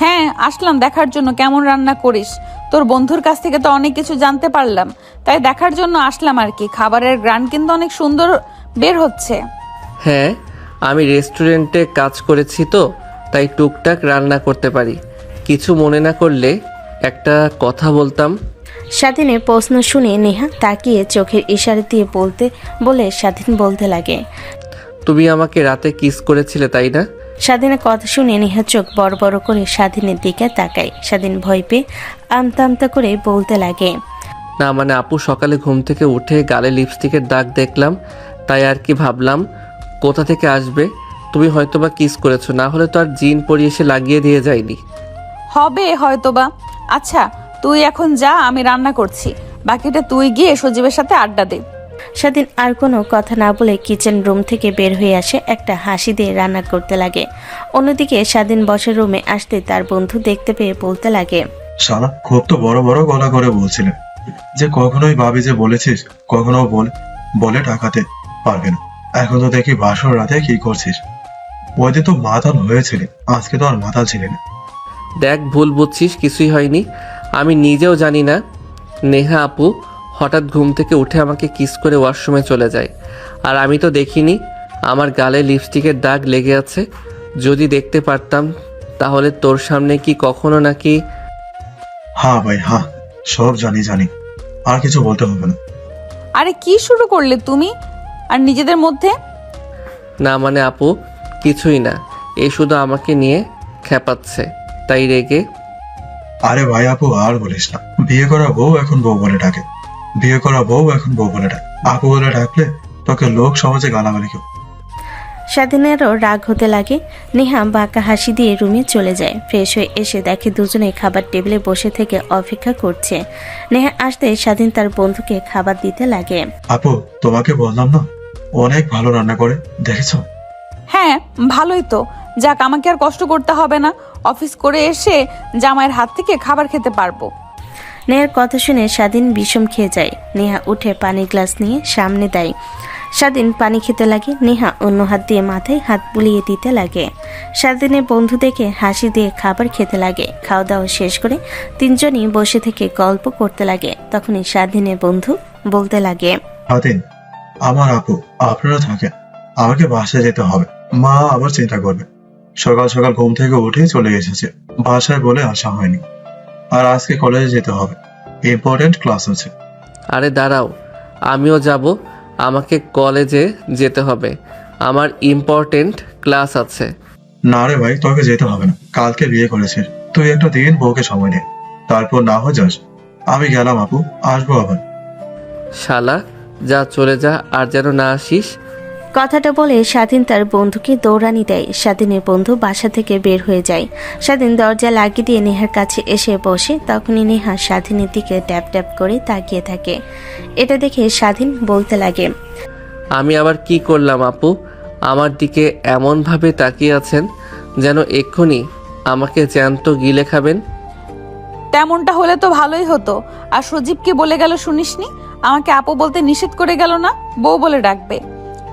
হ্যাঁ আসলাম দেখার জন্য কেমন রান্না করিস। তোর বন্ধুর কাছ থেকে তো অনেক কিছু জানতে পারলাম, তাই দেখার জন্য আসলাম আর কি। খাবারের গ্রান কিন্তু অনেক সুন্দর বের হচ্ছে। হ্যাঁ, আমি রেস্টুরেন্টে কাজ করেছি তো, তাই টুকটাক রান্না করতে পারি। কিছু মনে না করলে একটা কথা বলতাম। স্বাধীনের প্রশ্ন শুনে নেহা তাকিয়ে চোখের ইশারা দিয়ে বলে স্বাধীন বলতে লাগে, তুমি আমাকে রাতে কিস করেছিলে তাই না? স্বাধীনের কথা শুনে নেহা চোখ বড় বড় করে স্বাধীনের দিকে তাকায়। স্বাধীন ভয় পেয়ে আমতা আমতা করে বলতে লাগে, না মানে আপু, সকালে ঘুম থেকে উঠে গালে লিপস্টিকের দাগ দেখলাম, তাই আর কি ভাবলাম কোথা থেকে আসবে। তুমি হয়তোবা কিস করেছো, না হলে তো আর জিন পরিয়ে এসে লাগিয়ে দিয়ে যায়নি। হবে হয়তোবা। আচ্ছা তুই এখন যা, আমি রান্না করছি, বাকিটা তুই গিয়ে সজীবের সাথে আড্ডা দে। স্বাধীন আর কোনো কথা না বলে কিচেন রুম থেকে বের হয়ে আসে। একটা হাসি দিয়ে রান্না করতে লাগে। অন্যদিকে স্বাধীন বসের রুমে আসতে তার বন্ধু দেখতে পেয়ে বলতে লাগে, শালা খুব তো বড় বড় গলা করে বলছিলেন, যে কখনোই ভাবি যে বলেছিস কখনো বলে বলে টাকাতে পারবে না। এখন তো দেখি বাসর রাতে কি করছিস। ওই দিন তো মাতাল হয়েছিলি, আজকে তো আর মাতাল ছিলি না। দেখ, ভুল বুঝছিস, কিছুই হয়নি। আমি নিজেও জানি না। নেহা আপু হঠাৎ ঘুম থেকে উঠে আমাকে কিস করে ওয়াশরুমে চলে যায়, আর আমি তো দেখিনি। আমার গালে লিপস্টিকের দাগ লেগে আছে। যদি দেখতে পারতাম তাহলে তোর সামনে কি কখনো নাকি। হ্যাঁ ভাই হ্যাঁ, সব জানি, আর কিছু বলতে হবে না। আরে কি শুরু করলে তুমি আর নিজেদের মধ্যে? না মানে আপু, কিছুই না। এ শুধু আমাকে নিয়ে খেপাচ্ছে, তাই রেগে। আরে ভাই আপু আর বলিস না, বিয়ে করা বউ এখন বউ বলে ডাকে, বিয়ে করা বউ এখন বউ বলে ডাকে। আপু বলে ডাকলে তোকে লোক সমাজে গালাগালি কেউ। স্বাধীনেরও রাগ হতে লাগে। নেহা বাঁকা হাসি দিয়ে রুমে চলে যায়। ফ্রেশ হয়ে এসে দেখে দুজনে খাবার টেবিলে বসে থেকে অপেক্ষা করছে। নেহা আসতে স্বাধীন তার বন্ধুকে খাবার দিতে লাগে। আপু তোমাকে বললাম না, অনেক ভালো রান্না করে, দেখেছো? হ্যাঁ ভালোই তো, যাক আমাকে আর কষ্ট করতে হবে না। অফিস করে এসে জামাইয়ের হাত থেকে খাবার খেতে পারবো। নেহার কথা শুনে স্বাধীন বিষম খেয়ে যায়। নেহা উঠে পানির গ্লাস নিয়ে সামনে দেয়। স্বাধীন পানি খেতে লাগে। নেহা অন্য হাত দিয়ে মাথায় হাত বুলিয়ে দিতে লাগে। স্বাধীনের বন্ধু দেখে হাসি দিয়ে খাবার খেতে লাগে। খাওয়া দাওয়া শেষ করে তিনজনই বসে থেকে গল্প করতে লাগে। তখনই স্বাধীনের বন্ধু বলতে লাগে, স্বাধীন, আমার আপু আপনারা থাকেন, আমাকে বাসায় যেতে হবে, মা আবার চিন্তা করবে। সকাল সকাল ঘুম থেকে উঠেই চলে এসেছে, বাসায় বলে আসা হয়নি। আর আজকে কলেজে যেতে হবে, ইম্পর্টেন্ট ক্লাস আছে। আরে দাঁড়াও, আমিও যাব। আমাকে কলেজে যেতে হবে, আমার ইম্পর্টেন্ট ক্লাস আছে। না রে ভাই, তোকে যেতে হবে না, কালকে বিয়ে করেছিস, তুই একটা দিন বউকে সময় নে, তারপর না হয় যাস। আমি গেলাম আপু, আসবো আবার। শালা, যা চলে যা, আর যেন না আসিস। কথাটা বলে স্বাধীন তার বন্ধুকে দৌড়ানি দেয়। স্বাধীনের বন্ধু বাসা থেকে বের হয়ে যায়। স্বাধীন দরজা লাগিয়ে দিয়ে নেহার কাছে এসে বসে। তখনই নেহা স্বাধীনের দিকে ট্যাপ ট্যাপ করে তাকিয়ে থাকে। এটা দেখে স্বাধীন বলতে লাগে, আমি আবার কি করলাম আপু? আমার দিকে এমনভাবে তাকিয়ে আছেন যেন এক্ষুনি আমাকে জ্যান্ত গিলে খাবেন। তেমনটা হলে তো ভালোই হতো। আর সজীবকে বলে গেল শুনিসনি? আমাকে আপু বলতে নিষেধ করে গেল না, বউ বলে ডাকবে।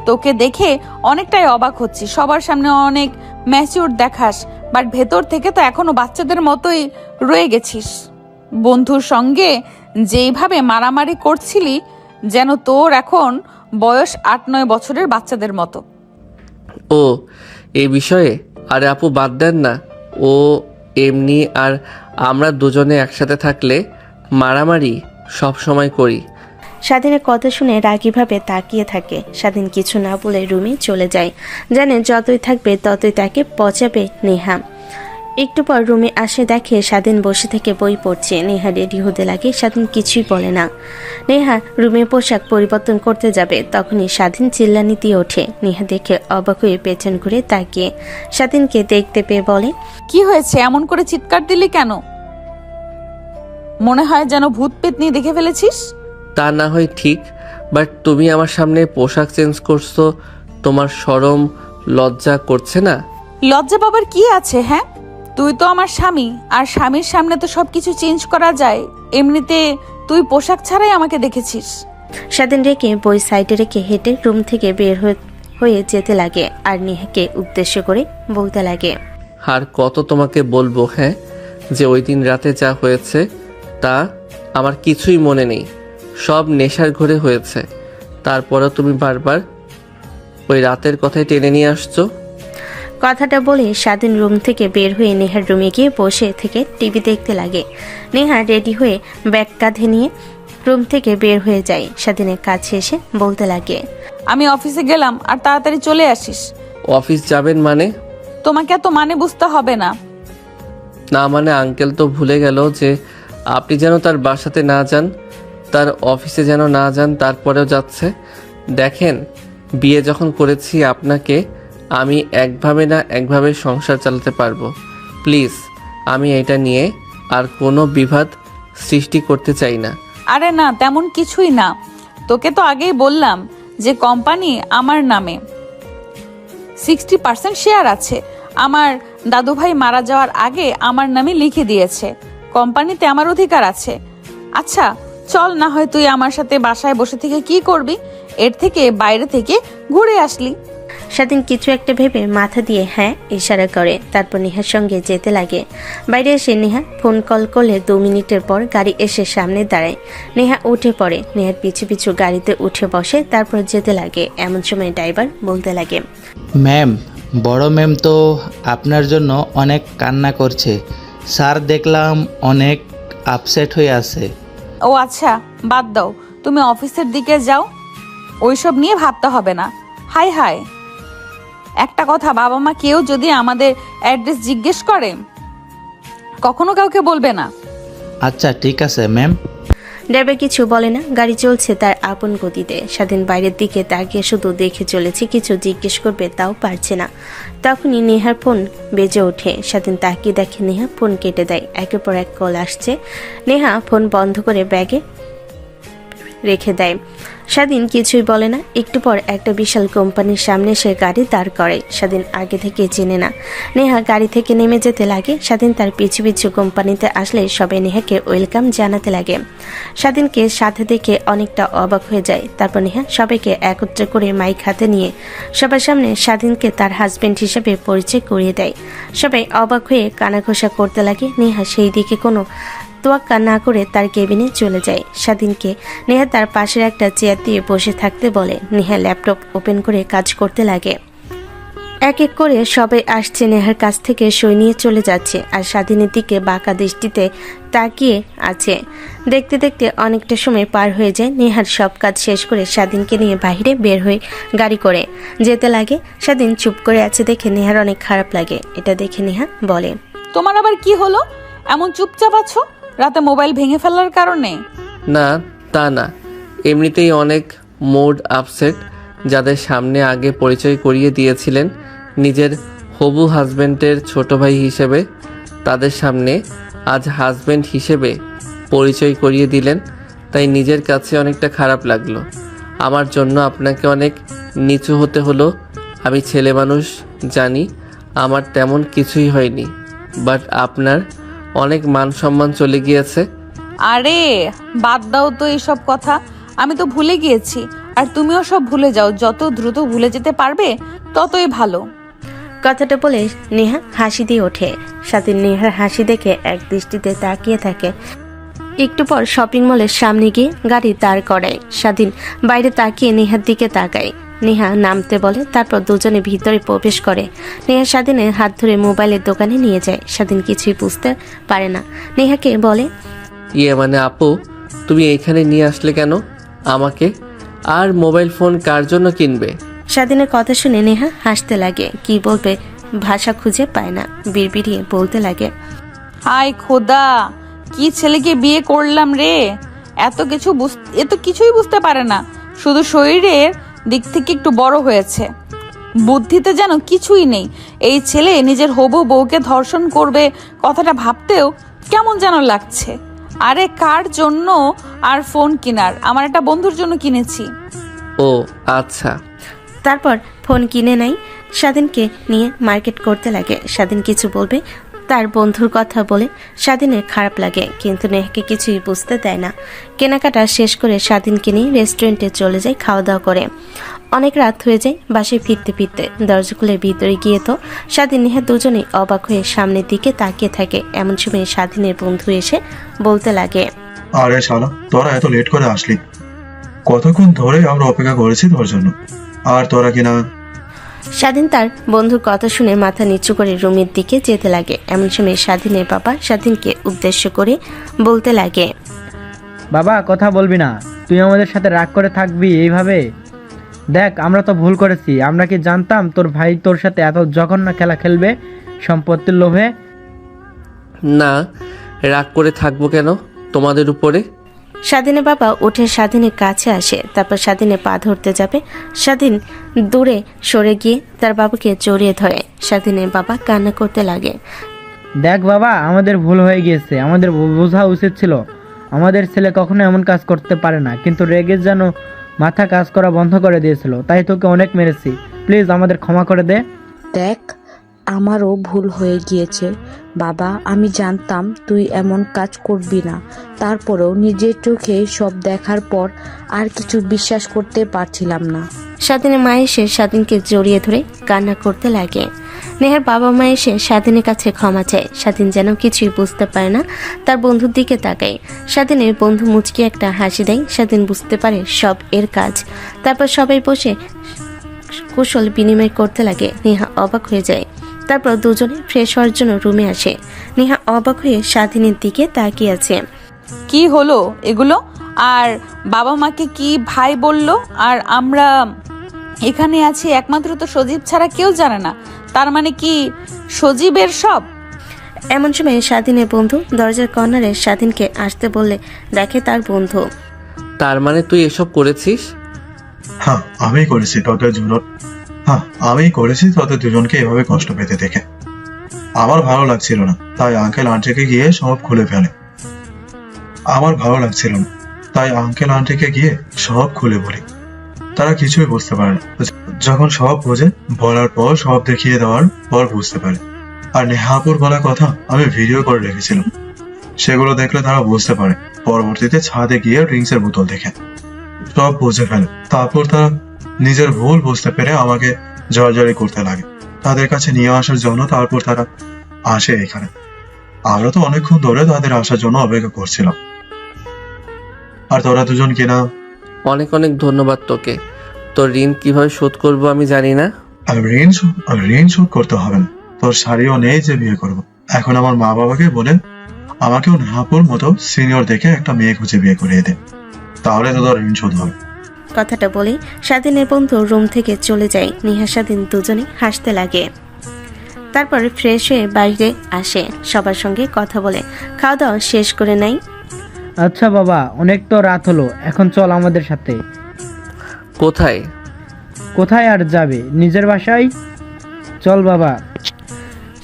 তোকে দেখে অনেকটাই অবাক হচ্ছি। সবার সামনে অনেক ম্যাচিউর দেখাস, বাট ভেতর থেকে তো এখনো বাচ্চাদের মতোই রয়ে গেছিস। বন্ধুর সঙ্গে যেইভাবে মারামারি করছিলি যেন তোর এখন বয়স 8-9 বছরের বাচ্চাদের মতো। ও এই বিষয়ে? আরে আপু বাদ দেন না, ও এমনি। আর আমরা দুজনে একসাথে থাকলে মারামারি সব সময় করি। স্বাধীনের কথা শুনে রাগীভাবে তাকিয়ে থাকে। স্বাধীন কিছু না বলে রুমে চলে যায়। জানে যতই থাকবে ততই তাকে পচাবে নেহা। একটু পর রুমে আসে, দেখে স্বাধীন বসে থেকে বই পড়ছে। নেহা রেডি হতে লাগে। স্বাধীন কিছুই বলে না। নেহা রুমে পোশাক পরিবর্তন করতে যাবে, তখনই স্বাধীন চিল্লানি দিয়ে ওঠে। নেহা দেখে অবাক হয়ে পেছন ঘুরে তাকিয়ে স্বাধীনকে দেখতে পেয়ে বলে, কি হয়েছে, এমন করে চিৎকার দিলি কেন? মনে হয় যেন ভূত পেতনি দেখে ফেলেছিস। তা না হয় ঠিক, বাট তুমি আমার সামনে পোশাক চেঞ্জ করছো, তোমার শরম লজ্জা করছে না? লজ্জা পাবার কি আছে? হ্যাঁ, তুই তো আমার স্বামী, আর স্বামীর সামনে তো সবকিছু চেঞ্জ করা যায়। এমনিতে তুই পোশাক ছাড়াই আমাকে দেখেছিস। স্বাধীন রেখে বই সাইডে রেখে হেঁটে রুম থেকে বের হয়ে যেতে লাগে। আর নেহাকে উদ্দেশ্য করে বলতে লাগে, আর কত তোমাকে বলবো হ্যাঁ, যে ওই দিন রাতে যা হয়েছে তা আমার কিছুই মনে নেই, সব নেশার ঘরে হয়েছে। তারপরেও তুমি বারবার ওই রাতের কথাই টেনে নিয়ে আসছো। কথাটা বলে স্বাধীন রুম থেকে বের হয়ে নেহার রুমে গিয়ে বসে থেকে টিভি দেখতে লাগে। নেহা রেডি হয়ে ব্যাগ কাঁধে নিয়ে রুম থেকে বের হয়ে যায়। স্বাধীনের কাছে এসে বলতে লাগে, আমি অফিসে গেলাম, আর তাড়াতাড়ি চলে আসিস। অফিস যাবেন মানে? তোমাকে এত মানে বুঝতে হবে না। না মানে আঙ্কেল তো ভুলে গেল যে আপনি যেন তার বাসাতে না যান, তার অফিসে যেন না যান, তারপরেও যাচ্ছে। দেখেন, বিয়ে যখন করেছি আপনাকে, আমি একভাবে না একভাবে সংসার চালাতে পারবো। প্লিজ, আমি এটা নিয়ে আর কোনো বিবাদ সৃষ্টি করতে চাই না। আরে না, তেমন কিছুই না। তোকে তো আগেই বললাম যে কোম্পানি আমার নামে 60% শেয়ার আছে। আমার দাদুভাই মারা যাওয়ার আগে আমার নামে লিখে দিয়েছে। কোম্পানিতে আমার অধিকার আছে। আচ্ছা চল না হয় তুই আমার সাথে বাসায় বসে থেকে কি করবি, এর থেকে বাইরে থেকে ঘুরে আসলি। স্বাধীন কিছু একটা ভেবে মাথা দিয়ে হ্যাঁ ইশারা করে, তারপর নেহার সঙ্গে যেতে লাগে। বাইরে এসে নেহা ফোন কল করলে 2 মিনিটের পর গাড়ি এসে সামনে দাঁড়ায়। নেহা উঠে পড়ে, নেহার পিছু পিছু গাড়িতে উঠে বসে, তারপর যেতে লাগে। এমন সময় ড্রাইভার বলতে লাগে, ম্যাম, বড় ম্যাম তো আপনার জন্য অনেক কান্না করছে। স্যার দেখলাম অনেক আপসেট হয়ে আছে। ও আচ্ছা, বাদ দাও, তুমি অফিসের দিকে যাও, ওইসব নিয়ে ভাবতে হবে না। হাই হাই, একটা কথা, বাবা মা কেউ যদি আমাদের অ্যাড্রেস জিজ্ঞেস করে কখনো কাউকে বলবে না। আচ্ছা ঠিক আছে ম্যাম। ড্রাইভার কিছু বলে না, গাড়ি চলছে তার আপন গতিতে। স্বাধীন বাইরের দিকে তাকিয়ে শুধু দেখে চলেছে, কিছু জিজ্ঞেস করবে তাও পারছে না। তখনই নেহার ফোন বেজে ওঠে। স্বাধীন তাকিয়ে দেখে নেহা ফোন কেটে দেয়। একের পর এক কল আসছে। নেহা ফোন বন্ধ করে ব্যাগে রেখে দেয়। স্বাধীন কিছুই বলে না। একটু পর একটা বিশাল কোম্পানির সামনে সে গাড়ি দাঁড় করে। স্বাধীন আগে থেকে চেনে না। নেহা গাড়ি থেকে নেমে যেতে লাগে। স্বাধীন তার পিছু পিছু কোম্পানিতে আসলে সবাই নেহাকে ওয়েলকাম জানাতে লাগে। স্বাধীনকে সাথে দেখে অনেকটা অবাক হয়ে যায়। তারপর নেহা সবাইকে একত্রে করে মাইক হাতে নিয়ে সবার সামনে স্বাধীনকে তার হাজবেন্ড হিসেবে পরিচয় করিয়ে দেয়। সবাই অবাক হয়ে কানাঘোষা করতে লাগে। নেহা সেই দিকে কোনো তোয়াক্কা না করে তার কেবিনে চলে যায়। স্বাধীনকে নেহা তার পাশের একটা চেয়ার দিয়ে বসে থাকতে বলে। নেহা ল্যাপটপ ওপেন করে কাজ করতে লাগে। এক এক করে সবাই আসছে, নেহার কাছ থেকে সই নিয়ে চলে যাচ্ছে, আর স্বাধীনের দিকে বাঁকা দৃষ্টিতে তাকিয়ে আছে। দেখতে দেখতে অনেকটা সময় পার হয়ে যায়। নেহার সব কাজ শেষ করে স্বাধীনকে নিয়ে বাইরে বের হয়ে গাড়ি করে যেতে লাগে। স্বাধীন চুপ করে আছে দেখে নেহার অনেক খারাপ লাগে। এটা দেখে নেহা বলে, তোমার আবার কি হলো, এমন চুপচাপ আছো? রাতে মোবাইল ভেঙে ফেলার কারণে? না, তা না, এমনিতেই অনেক মুড আপসেট। যাদের সামনে আগে পরিচয় করিয়ে দিয়েছিলেন নিজের হবু হাজব্যান্ডের ছোট ভাই হিসেবে, তাদের সামনে আজ হাজব্যান্ড হিসেবে পরিচয় করিয়ে দিলেন, তাই নিজের কাছে অনেকটা খারাপ লাগলো। আমার জন্য আপনাকে অনেক নিচু হতে হলো। আমি ছেলে মানুষ, জানি আমার তেমন কিছুই হয়নি, বাট আপনার অনেক মান সম্মান চলে গিয়েছে। আরে বাদ দাও তো এইসব কথা, আমি তো ভুলে গিয়েছি। আর তুমিও সব ভুলে যাও, যত দ্রুত ভুলে যেতে পারবে ততই ভালো। কথাটা বলে নেহা হাসি দিয়ে ওঠে। স্বাধীন নেহার হাসি দেখে এক দৃষ্টিতে তাকিয়ে থাকে। একটু পর শপিং মলের সামনে গিয়ে গাড়ি দাঁড় করায়। স্বাধীন বাইরে তাকিয়ে নেহার দিকে তাকায়। নেহা নামতে বলে, তারপর দুজনে ভিতরে প্রবেশ করে। নেহা স্বাধীনের হাত ধরে মোবাইলের দোকানে নিয়ে যায়। স্বাধীন কিছুই বুঝতে পারে না। নেহাকে বলে, মানে আপু, তুমি এইখানে নিয়ে আসলে কেন আমাকে? আর মোবাইল ফোন কার জন্য কিনবে? স্বাধীনের কথা শুনে নেহা হাসতে লাগে। কি বলবে ভাষা খুঁজে পায় না, বিড়বিড়িয়ে বলতে লাগে, হায় খোদা, কি ছেলেকে বিয়ে করলাম রে! এত কিছুই বুঝতে পারে না, শুধু শরীরের দিক থেকে একটু বড় হয়েছে, বুদ্ধিতে যেন কিছুই নেই। এই ছেলে নিজের হবু বউকে ধর্ষণ করবে, কথাটা ভাবতেও কেমন যেন লাগছে। আরে কার জন্য আর ফোন কেনার? আমার একটা বন্ধুর জন্য কিনেছি। ও আচ্ছা। তারপর ফোন কিনে নেয়। স্বাধীনকে নিয়ে মার্কেট করতে লাগে। স্বাধীন কিছু বলবে, তার বন্ধুর কথা বলে স্বাধীনের খারাপ লাগে, কিন্তু নেহাকে কিছুই বুঝতে দেয় না। কেনাকাটা শেষ করে স্বাধীনকে নিয়ে রেস্টুরেন্টে চলে যায় খাওয়া দাওয়া করে। অনেক রাত হয়ে যায়। বাসায় ফিরতে ফিরতে দরজা খুলে ভিতরে গিয়ে তো স্বাধীন নেহা দুজনেই অবাক হয়ে সামনের দিকে তাকিয়ে থাকে। এমন সময় স্বাধীনের বন্ধু এসে বলতে লাগে, আরে শালা, তোরা এত লেট করে আসলি? কতক্ষণ ধরে আমরা অপেক্ষা করেছি তোর জন্য, আর তোরা কিনা। স্বাধীন তার বন্ধুর কথা শুনে মাথা নিচু করে রুমের দিকে যেতে লাগে। এমন সময় স্বাধীনের বাবা স্বাধীনকে উদ্দেশ্য করে বলতে লাগে, বাবা, কথা বলবি না? তুই আমাদের সাথে রাগ করে থাকবি এইভাবে? দেখ, আমরা তো ভুল করেছি। আমরা কি জানতাম তোর ভাই তোর সাথে এত জঘন্য খেলা খেলবে সম্পত্তির লোভে? না, রাগ করে থাকবো কেন তোমাদের উপরে? স্বাধীনের বাবা উঠে স্বাধীনের কাছে আসে। তারপর স্বাধীনের পা ধরতে যাবে। স্বাধীন দূরে সরে গিয়ে তার বাবাকে জড়িয়ে ধরে। স্বাধীনের বাবা কান্না করতে লাগে। দেখ বাবা, আমাদের ভুল হয়ে গিয়েছে। আমাদের বোঝা উচিত ছিল আমাদের ছেলে কখনো এমন কাজ করতে পারে না, কিন্তু রেগে যেন মাথা কাজ করা বন্ধ করে দিয়েছিল, তাই তোকে অনেক মেরেছি। প্লিজ আমাদের ক্ষমা করে দে। দেখ, আমারও ভুল হয়ে গিয়েছে বাবা। আমি জানতাম তুই এমন কাজ করবি না, তারপরেও নিজের চোখে সব দেখার পর আর কিছু বিশ্বাস করতে পারছিলাম না। স্বাধীনের মা এসে স্বাধীনকে জড়িয়ে ধরে কান্না করতে লাগে। নেহার বাবা মা এসে স্বাধীনের কাছে ক্ষমা চায়। স্বাধীন যেন কিছুই বুঝতে পারে না, তার বন্ধুর দিকে তাকায়। স্বাধীনের বন্ধু মুচকি একটা হাসি দেয়। স্বাধীন বুঝতে পারে সব এর কাজ। তারপর সবাই বসে কুশল বিনিময় করতে লাগে। নেহা অবাক হয়ে যায়। তারপর দুজনে ফ্রেশ হওয়ার জন্য রুমে আসে। নেহা অবাক হয়ে স্বাধীনের দিকে তাকিয়ে আছে। কি হলো এগুলো? আর বাবা মাকে কি ভাই বললো? আর আমরা এখানে আছি একমাত্র তো সজীব ছাড়া কেউ জানে না। তার মানে কি সজীবের সব? এমন সময় স্বাধীনের বন্ধু দরজার কর্নারে স্বাধীনকে আসতে বললে দেখে তার বন্ধু। তার মানে তুই এসব করেছিস? হ্যাঁ আমি করেছি তোদের দুজনকে এভাবে কষ্ট পেতে দেখে আমার ভালো লাগছিল না, তাই আঙ্কেল আন্টিকে গিয়ে সব খুলে বলি। তারা কিছুই বুঝতে পারে না। যখন সব বোঝে, বলার পর সব দেখিয়ে দেওয়ার পর বুঝতে পারে। আর নেহাপুর বলা কথা আমি ভিডিও করে রেখেছিলাম, সেগুলো দেখলে তারা বুঝতে পারে। পরবর্তীতে ছাদে গিয়ে ড্রিঙ্কসের বোতল দেখে সব বুঝে ফেলে। তারপর তারা নিজের ভুল বুঝতে পেরে আমাকে জড়জড়ি করতে লাগে তাদের কাছে নিয়ে আসার জন্য। তারপর তারা আসে এখানে। আমরা তো অনেকক্ষণ ধরে তাদের আসার জন্য অপেক্ষা করছিলাম। আর তোরা দুজন কিনা। অনেক অনেক ধন্যবাদ তোকে। তোর ঋণ কিভাবে শোধ করবো আমি জানি না। আর ঋণ শোধ করতে হবে না। তোর শাড়িও নেই যে বিয়ে করব। এখন আমার মা বাবাকে বলে আমাকেও নেহাপুর মতো সিনিয়র দেখে একটা মেয়ে খুঁজে বিয়ে করিয়ে দে, তাহলে তো তোর ঋণ শোধ হবে। কথাটা বলেই স্বাধীনের বন্ধু রুম থেকে চলে যায়। নেহা স্বাধীন দুজনে হাসতে লাগে। তারপর ফ্রেশ হয়ে বাইরে আসে, সবার সঙ্গে কথা বলে খাওয়া দাওয়া শেষ করে নেয়। আচ্ছা বাবা, অনেক তো রাত হলো, এখন চল আমাদের সাথে। কোথায়? কোথায় আর যাবে, নিজের বাসায় চল বাবা।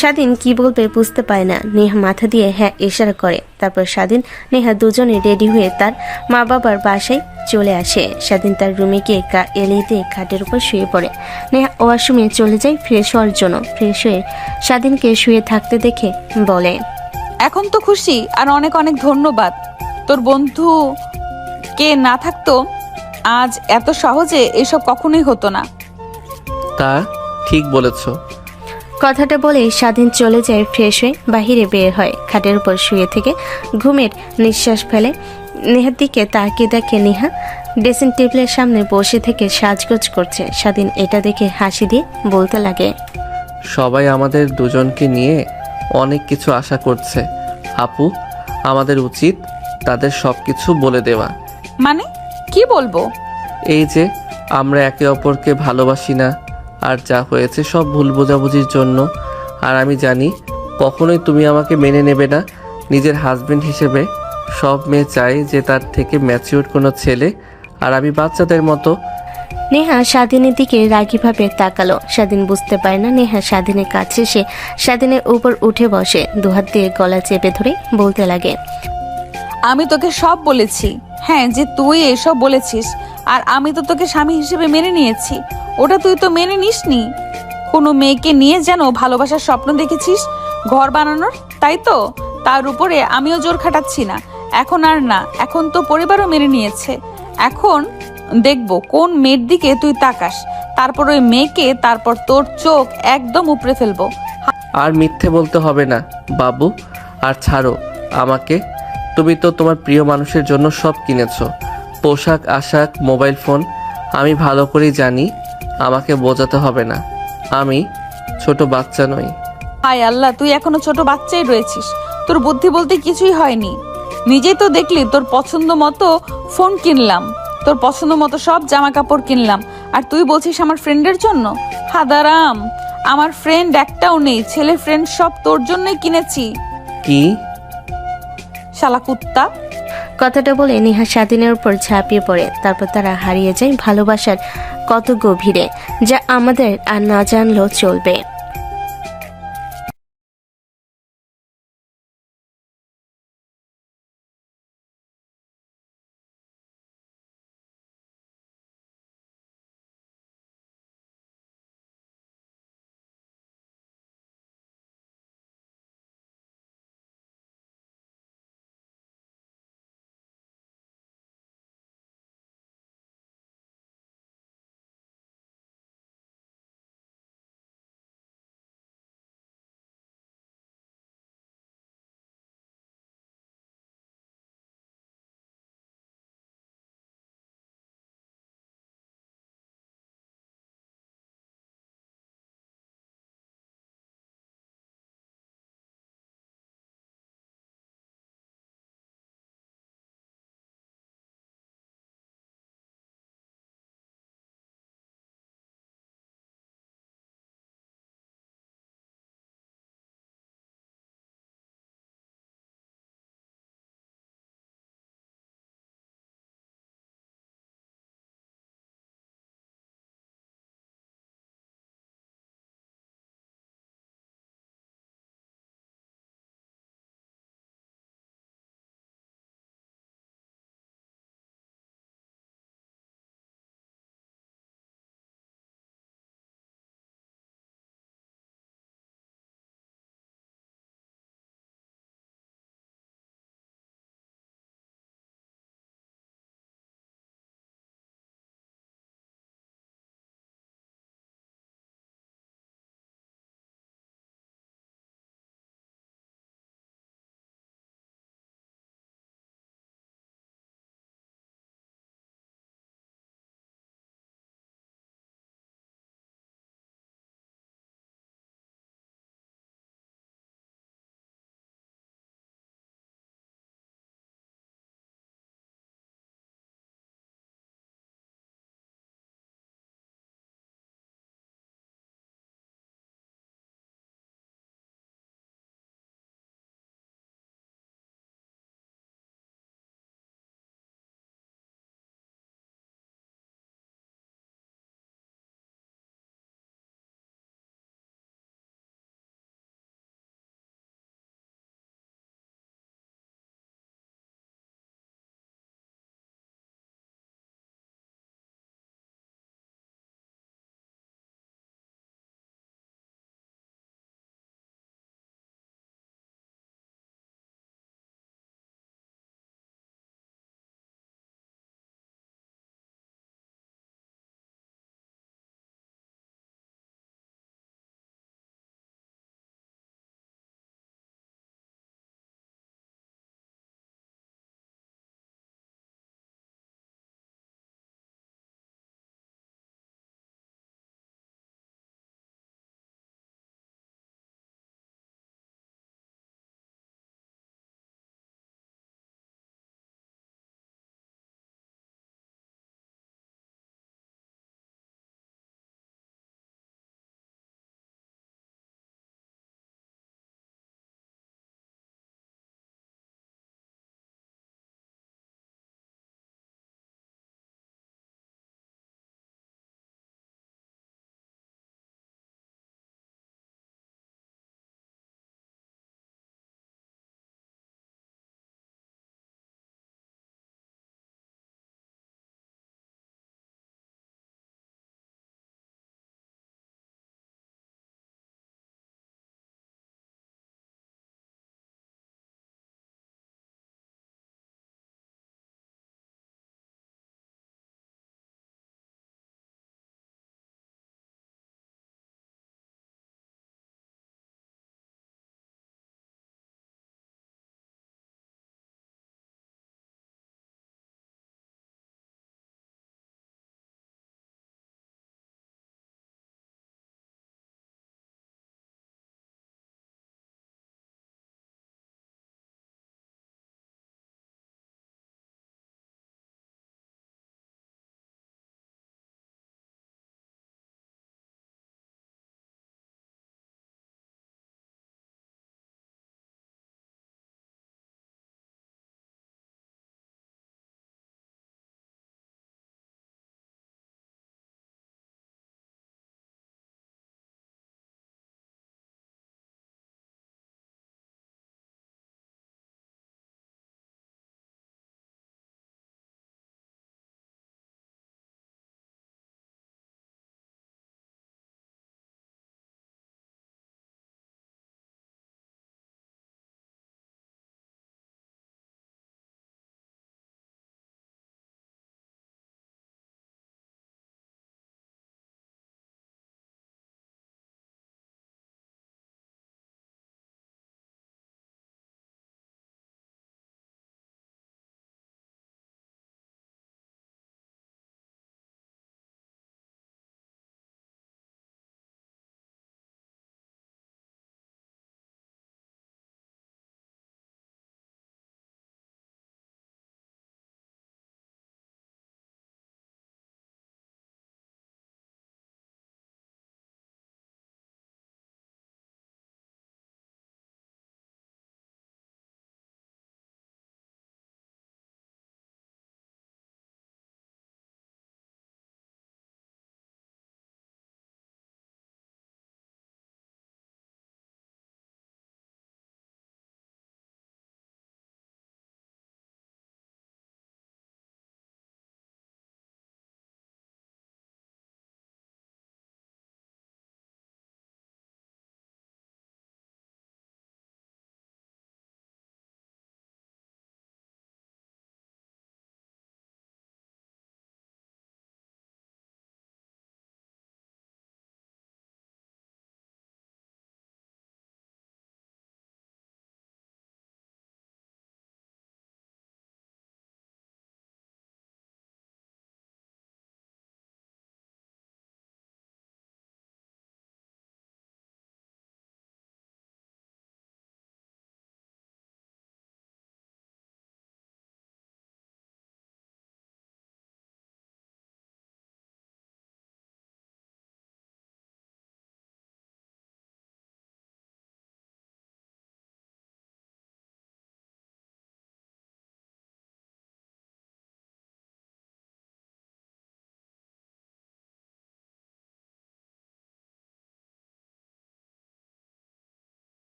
স্বাধীন কি বলবে বুঝতে পারে না। নেহা মাথা দিয়ে হ্যাঁ ইশারা করে। তারপর স্বাধীন নেহা দুজনে রেডি হয়ে তার মা বাবার বাসায় চলে আসে। স্বাধীন তার রুমে গিয়ে এলিয়ে দিয়ে খাটের উপর শুয়ে পড়ে। নেহা ওয়াশরুমে চলে যায় ফ্রেশ হওয়ার জন্য। ফ্রেশ হয়ে স্বাধীনকে শুয়ে থাকতে দেখে বলে, এখন তো খুশি, আর অনেক অনেক ধন্যবাদ। তোর বন্ধু কে না থাকতো আজ এত সহজে এসব কখনোই হতো না। তা ঠিক বলেছ। কথাটা বলে স্বাধীন চলে যায়। ফ্রেশ হয়ে বাহিরে বের হয়। খাটের উপর শুয়ে থেকে ঘুমের নিঃশ্বাস ফেলে। নেহার দিকে তাকিয়ে দেখে নেহা ড্রেসিং টেবিলের সামনে বসে থেকে সাজগোজ করছে। স্বাধীন এটা দেখে হাসি দিয়ে বলতে লাগে, সবাই আমাদের দুজনকে নিয়ে অনেক কিছু আশা করছে আপু, আমাদের উচিত তাদের সবকিছু বলে দেওয়া। মানে কি বলবো? এই যে আমরা একে অপরকে ভালোবাসি না, আর যা হয়েছে সব ভুল বোঝাবুঝির জন্য। আর আমি জানি কখনোই তুমি আমাকে মেনে নেবে না নিজের হাজবেন্ড হিসেবে। সব মেয়ে চায় যে তার থেকে ম্যাচিউর কোনো ছেলে, আর আমি বাচ্চাদের মতো। নেহা স্বাধীনের দিকে রাগীভাবে তাকালো। স্বাধীন বুঝতে পারে না নেহা স্বাধীনের কাছে এসে স্বাধীনের উপর উঠে বসে, দুহাত দিয়ে গলা চেপে ধরে বলতে লাগে, আমি তোকে সব বলেছি। হ্যাঁ, যে তুই এসব বলেছিস, আর আমি তো তোকে স্বামী হিসেবে মেনে নিয়েছি। ওটা তুই তো মেনে নিসনি। কোনো মেয়েকে নিয়ে যেন ভালোবাসার স্বপ্ন দেখেছিস, ঘর বানানোর, তাই তো? তার উপরে আমিও জোর খাটাচ্ছি না, এখন আর না। এখন তো পরিবারও মেনে নিয়েছে। এখন দেখবো কোন মেয়ের দিকে তুই তাকাস, তারপর ওই মেয়েকে, তারপর তোর চোখ একদম উপড়ে ফেলবো। আর মিথ্যে বলতে হবে না বাবু, আর ছাড়ো আমাকে। তুমি তো তোমার প্রিয় মানুষের জন্য সব কিনেছো, পোশাক আশাক, মোবাইল ফোন। আমি ভালো করেই জানি, আমাকে বোঝাতে হবে না, আমি ছোট বাচ্চা নই। হায় আল্লাহ, তুই এখনো ছোট বাচ্চাই রয়েছিস। তোর বুদ্ধি বলতে কিছুই হয়নি। নিজেই তো দেখলি তোর পছন্দ মতো ফোন কিনলাম, তোর পছন্দ মতো সব জামা কাপড় কিনলাম, আর তুই বলছিস আমার ফ্রেন্ডের জন্য। হাদারাম, আমার ফ্রেন্ড একটাও নেই, ছেলে ফ্রেন্ড সব তোর জন্যই কিনেছি। কি? শালা কুত্তা। কথাটা বলে নেহা স্বাধীনের উপর ঝাঁপিয়ে পড়ে। তারপর তারা হারিয়ে যায় ভালোবাসার কত গভীরে, যা আমাদের আর না জানলেও চলবে।